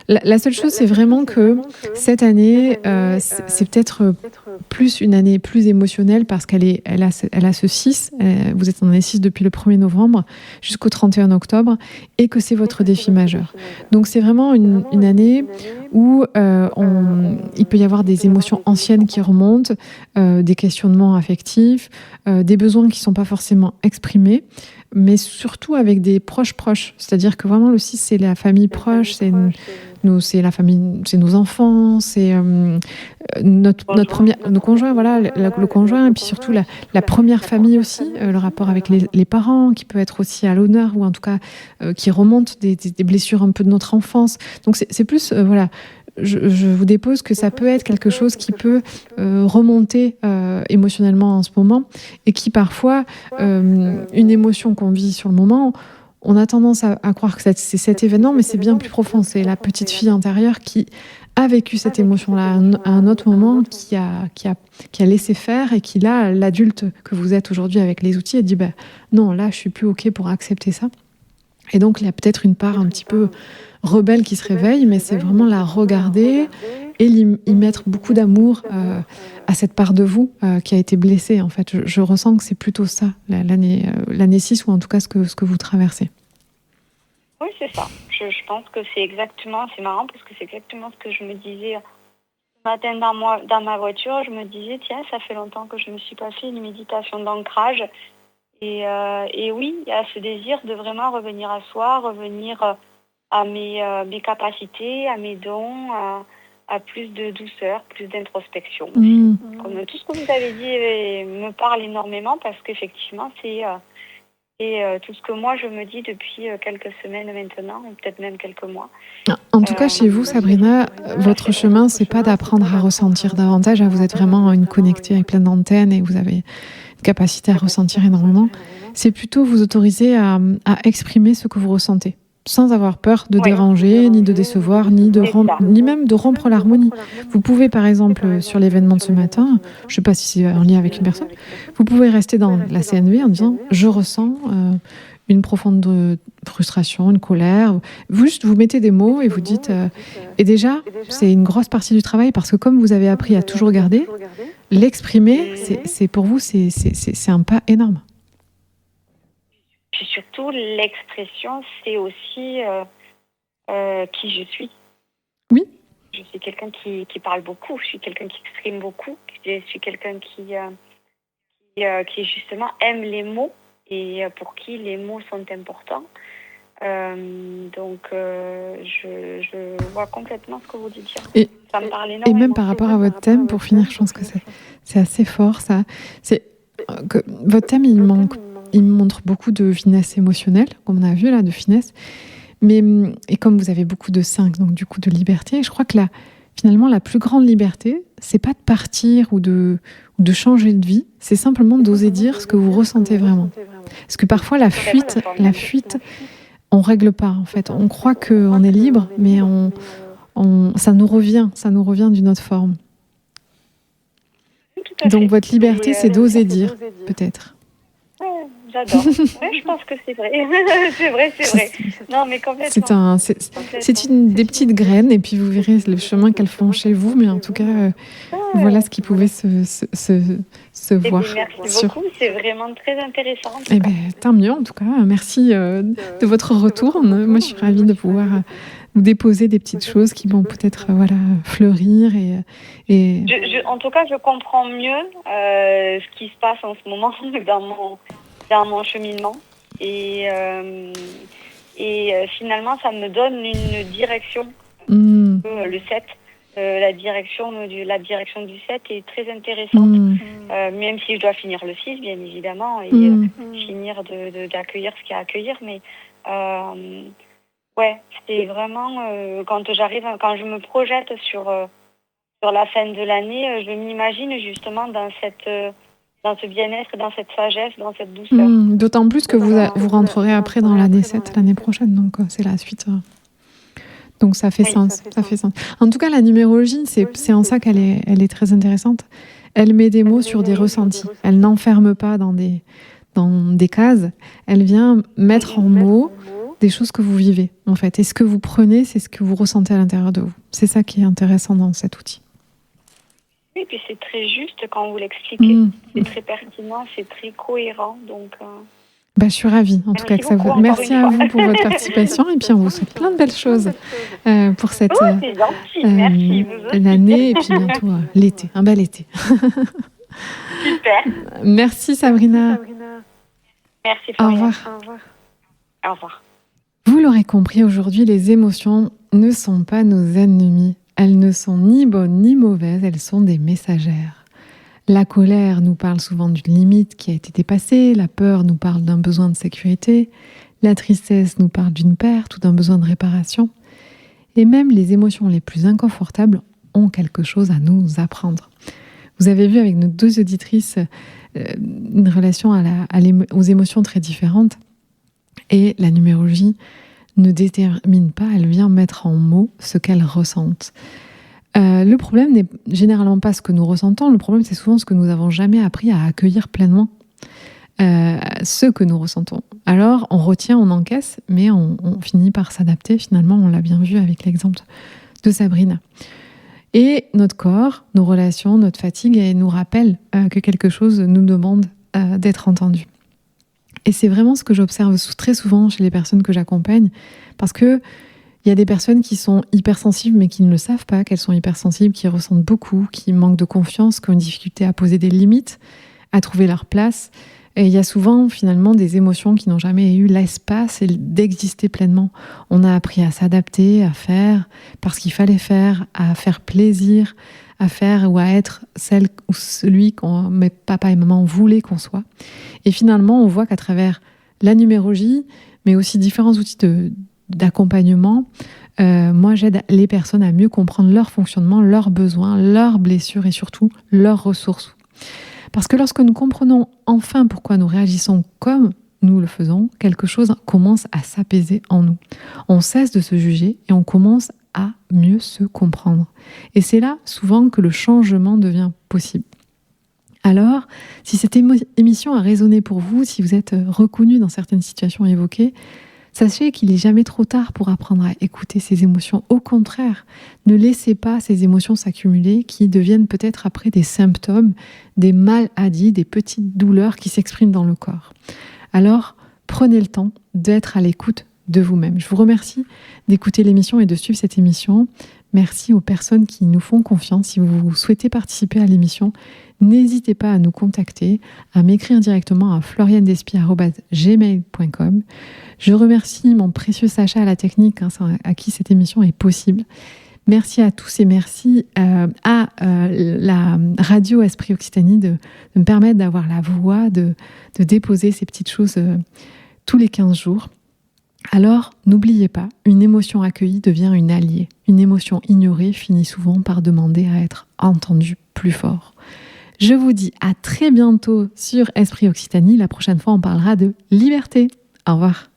La seule chose, c'est vraiment que cette année, c'est peut-être plus une année plus émotionnelle parce qu'elle a ce 6, vous êtes en année 6 depuis le 1er novembre jusqu'au 31 octobre, et que c'est votre défi majeur. Donc c'est vraiment une année où il peut y avoir des émotions anciennes qui remontent, des questionnements affectifs, des besoins qui ne sont pas forcément exprimés, mais surtout avec des proches. C'est-à-dire que vraiment le 6, c'est la famille proche, c'est la famille, c'est nos enfants, c'est nos conjoints, le conjoint, et puis surtout la première famille aussi, le rapport avec les parents qui peut être aussi à l'honneur, ou en tout cas qui remonte des blessures un peu de notre enfance. Donc c'est plus, je vous dépose que ça peut être quelque chose qui peut remonter émotionnellement en ce moment, et qui parfois, une émotion qu'on vit sur le moment, on a tendance à croire que c'est cet événement, mais c'est bien plus profond. C'est la petite fille intérieure qui a vécu cette émotion-là à un autre moment, qui a laissé faire, et qui, là, l'adulte que vous êtes aujourd'hui avec les outils, a dit non, là, je suis plus OK pour accepter ça. Et donc, il y a peut-être une part un petit peu rebelle qui se réveille, mais c'est vraiment la regarder et y mettre beaucoup d'amour à cette part de vous qui a été blessée. En fait, je ressens que c'est plutôt ça, l'année 6, ou en tout cas ce que vous traversez. Oui, c'est ça. Je pense que c'est marrant parce que c'est exactement ce que je me disais ce matin dans ma voiture. Je me disais, tiens, ça fait longtemps que je ne me suis pas fait une méditation d'ancrage. Et oui, il y a ce désir de vraiment revenir à soi, revenir à mes capacités, à mes dons, à plus de douceur, plus d'introspection. Comme tout ce que vous avez dit me parle énormément, parce qu'effectivement, c'est tout ce que moi je me dis depuis quelques semaines maintenant, ou peut-être même quelques mois. En tout cas, chez vous, Sabrina, votre chemin, c'est pas d'apprendre à ressentir davantage. Vous êtes vraiment une connectée avec plein d'antennes, et vous avez une capacité à ressentir énormément. C'est plutôt vous autoriser à exprimer ce que vous ressentez, sans avoir peur de déranger, ni de décevoir, ni même de rompre l'harmonie. Vous pouvez, par exemple, sur l'événement de ce matin, je ne sais pas si c'est en lien avec une personne, vous pouvez rester dans la CNV en disant « je ressens une profonde frustration, une colère ». Vous mettez des mots et vous dites... et déjà, c'est une grosse partie du travail, parce que comme vous avez appris à toujours garder, l'exprimer, c'est pour vous, c'est un pas énorme. Puis surtout, l'expression, c'est aussi qui je suis. Oui. Je suis quelqu'un qui parle beaucoup, je suis quelqu'un qui exprime beaucoup, je suis quelqu'un qui justement aime les mots, et pour qui les mots sont importants. Donc, je vois complètement ce que vous dites. Et, ça me parle énormément. Et même par rapport à votre thème, pour finir, je pense que c'est assez fort, ça. C'est que votre thème, il montre beaucoup de finesse émotionnelle, comme on a vu là, de finesse. Et comme vous avez beaucoup de 5, donc du coup de liberté, je crois que finalement, la plus grande liberté, c'est pas de partir ou de changer de vie, c'est simplement d'oser dire ce que vous ressentez vraiment. Parce que parfois, la fuite, on règle pas, en fait. On croit qu'on est libre, mais ça nous revient d'une autre forme. Donc votre liberté, c'est d'oser dire, peut-être. j'adore. Ouais, je pense que c'est vrai. C'est vrai. Non, mais complètement. C'est des petites graines, et puis vous verrez le chemin qu'elles font chez vous. Mais en tout cas, voilà ce qui pouvait se voir. Merci beaucoup, c'est vraiment très intéressant. Eh bien, tant mieux, en tout cas. Merci de votre retour. Moi, je suis ravie de pouvoir vous déposer des petites choses qui vont peut-être fleurir. En tout cas, je comprends mieux ce qui se passe en ce moment dans mon cheminement. Et finalement, ça me donne une direction. Le 7, la direction du 7 est très intéressante. Même si je dois finir le 6, bien évidemment, et finir d'accueillir ce qu'il y a à accueillir. Mais c'est vraiment quand je me projette sur la fin de l'année, je m'imagine justement dans ce bien-être, dans cette sagesse, dans cette douceur. D'autant plus que vous rentrerez après dans l'année 7 l'année prochaine, donc c'est la suite. Donc ça fait sens. En tout cas, la numérologie, c'est en ça qu'elle est très intéressante. Elle met des mots sur des ressentis. Elle n'enferme pas dans des cases. Elle vient mettre en mots des choses que vous vivez, en fait. Et ce que vous prenez, c'est ce que vous ressentez à l'intérieur de vous. C'est ça qui est intéressant dans cet outil. Oui, puis c'est très juste quand vous l'expliquez. C'est très pertinent, c'est très cohérent. Donc, je suis ravie, en tout cas, que ça vous. Merci à vous pour votre participation, et puis on vous souhaite plein de belles choses pour cette c'est gentil, merci. l'année, et puis bientôt l'été, un bel été. Super. Merci Sabrina. Merci Au Florian. revoir. Au revoir. Vous l'aurez compris, aujourd'hui, les émotions ne sont pas nos ennemis. Elles ne sont ni bonnes ni mauvaises, elles sont des messagères. La colère nous parle souvent d'une limite qui a été dépassée, la peur nous parle d'un besoin de sécurité, la tristesse nous parle d'une perte ou d'un besoin de réparation. Et même les émotions les plus inconfortables ont quelque chose à nous apprendre. Vous avez vu avec nos 2 auditrices une relation aux émotions très différentes. Et la numérologie ne détermine pas, elle vient mettre en mots ce qu'elles ressentent. Le problème n'est généralement pas ce que nous ressentons, le problème c'est souvent ce que nous n'avons jamais appris à accueillir pleinement, ce que nous ressentons. Alors on retient, on encaisse, mais on finit par s'adapter, finalement on l'a bien vu avec l'exemple de Sabrina. Et notre corps, nos relations, notre fatigue, elle nous rappelle que quelque chose nous demande d'être entendu. Et c'est vraiment ce que j'observe très souvent chez les personnes que j'accompagne, parce que il y a des personnes qui sont hypersensibles mais qui ne le savent pas qu'elles sont hypersensibles, qui ressentent beaucoup, qui manquent de confiance, qui ont une difficulté à poser des limites, à trouver leur place. Et il y a souvent finalement des émotions qui n'ont jamais eu l'espace d'exister pleinement. On a appris à s'adapter, à faire parce qu'il fallait faire, à faire plaisir, à faire ou à être celle ou celui que mes papa et maman voulaient qu'on soit. Et finalement, on voit qu'à travers la numérologie, mais aussi différents outils d'accompagnement, moi j'aide les personnes à mieux comprendre leur fonctionnement, leurs besoins, leurs blessures et surtout leurs ressources. Parce que lorsque nous comprenons enfin pourquoi nous réagissons comme nous le faisons, quelque chose commence à s'apaiser en nous. On cesse de se juger et on commence à mieux se comprendre. Et c'est là souvent que le changement devient possible. Alors, si cette émission a résonné pour vous, si vous êtes reconnu dans certaines situations évoquées, sachez qu'il n'est jamais trop tard pour apprendre à écouter ces émotions. Au contraire, ne laissez pas ces émotions s'accumuler qui deviennent peut-être après des symptômes, des maladies, des petites douleurs qui s'expriment dans le corps. Alors, prenez le temps d'être à l'écoute de vous-même. Je vous remercie d'écouter l'émission et de suivre cette émission. Merci aux personnes qui nous font confiance. Si vous souhaitez participer à l'émission, n'hésitez pas à nous contacter, à m'écrire directement à floriandespie@gmail.com. Je remercie mon précieux Sacha à la technique, à qui cette émission est possible. Merci à tous et merci à la radio Esprit Occitanie de me permettre d'avoir la voix, de déposer ces petites choses tous les 15 jours. Alors, n'oubliez pas, une émotion accueillie devient une alliée. Une émotion ignorée finit souvent par demander à être entendue plus fort. Je vous dis à très bientôt sur Esprit Occitanie. La prochaine fois, on parlera de liberté. Au revoir.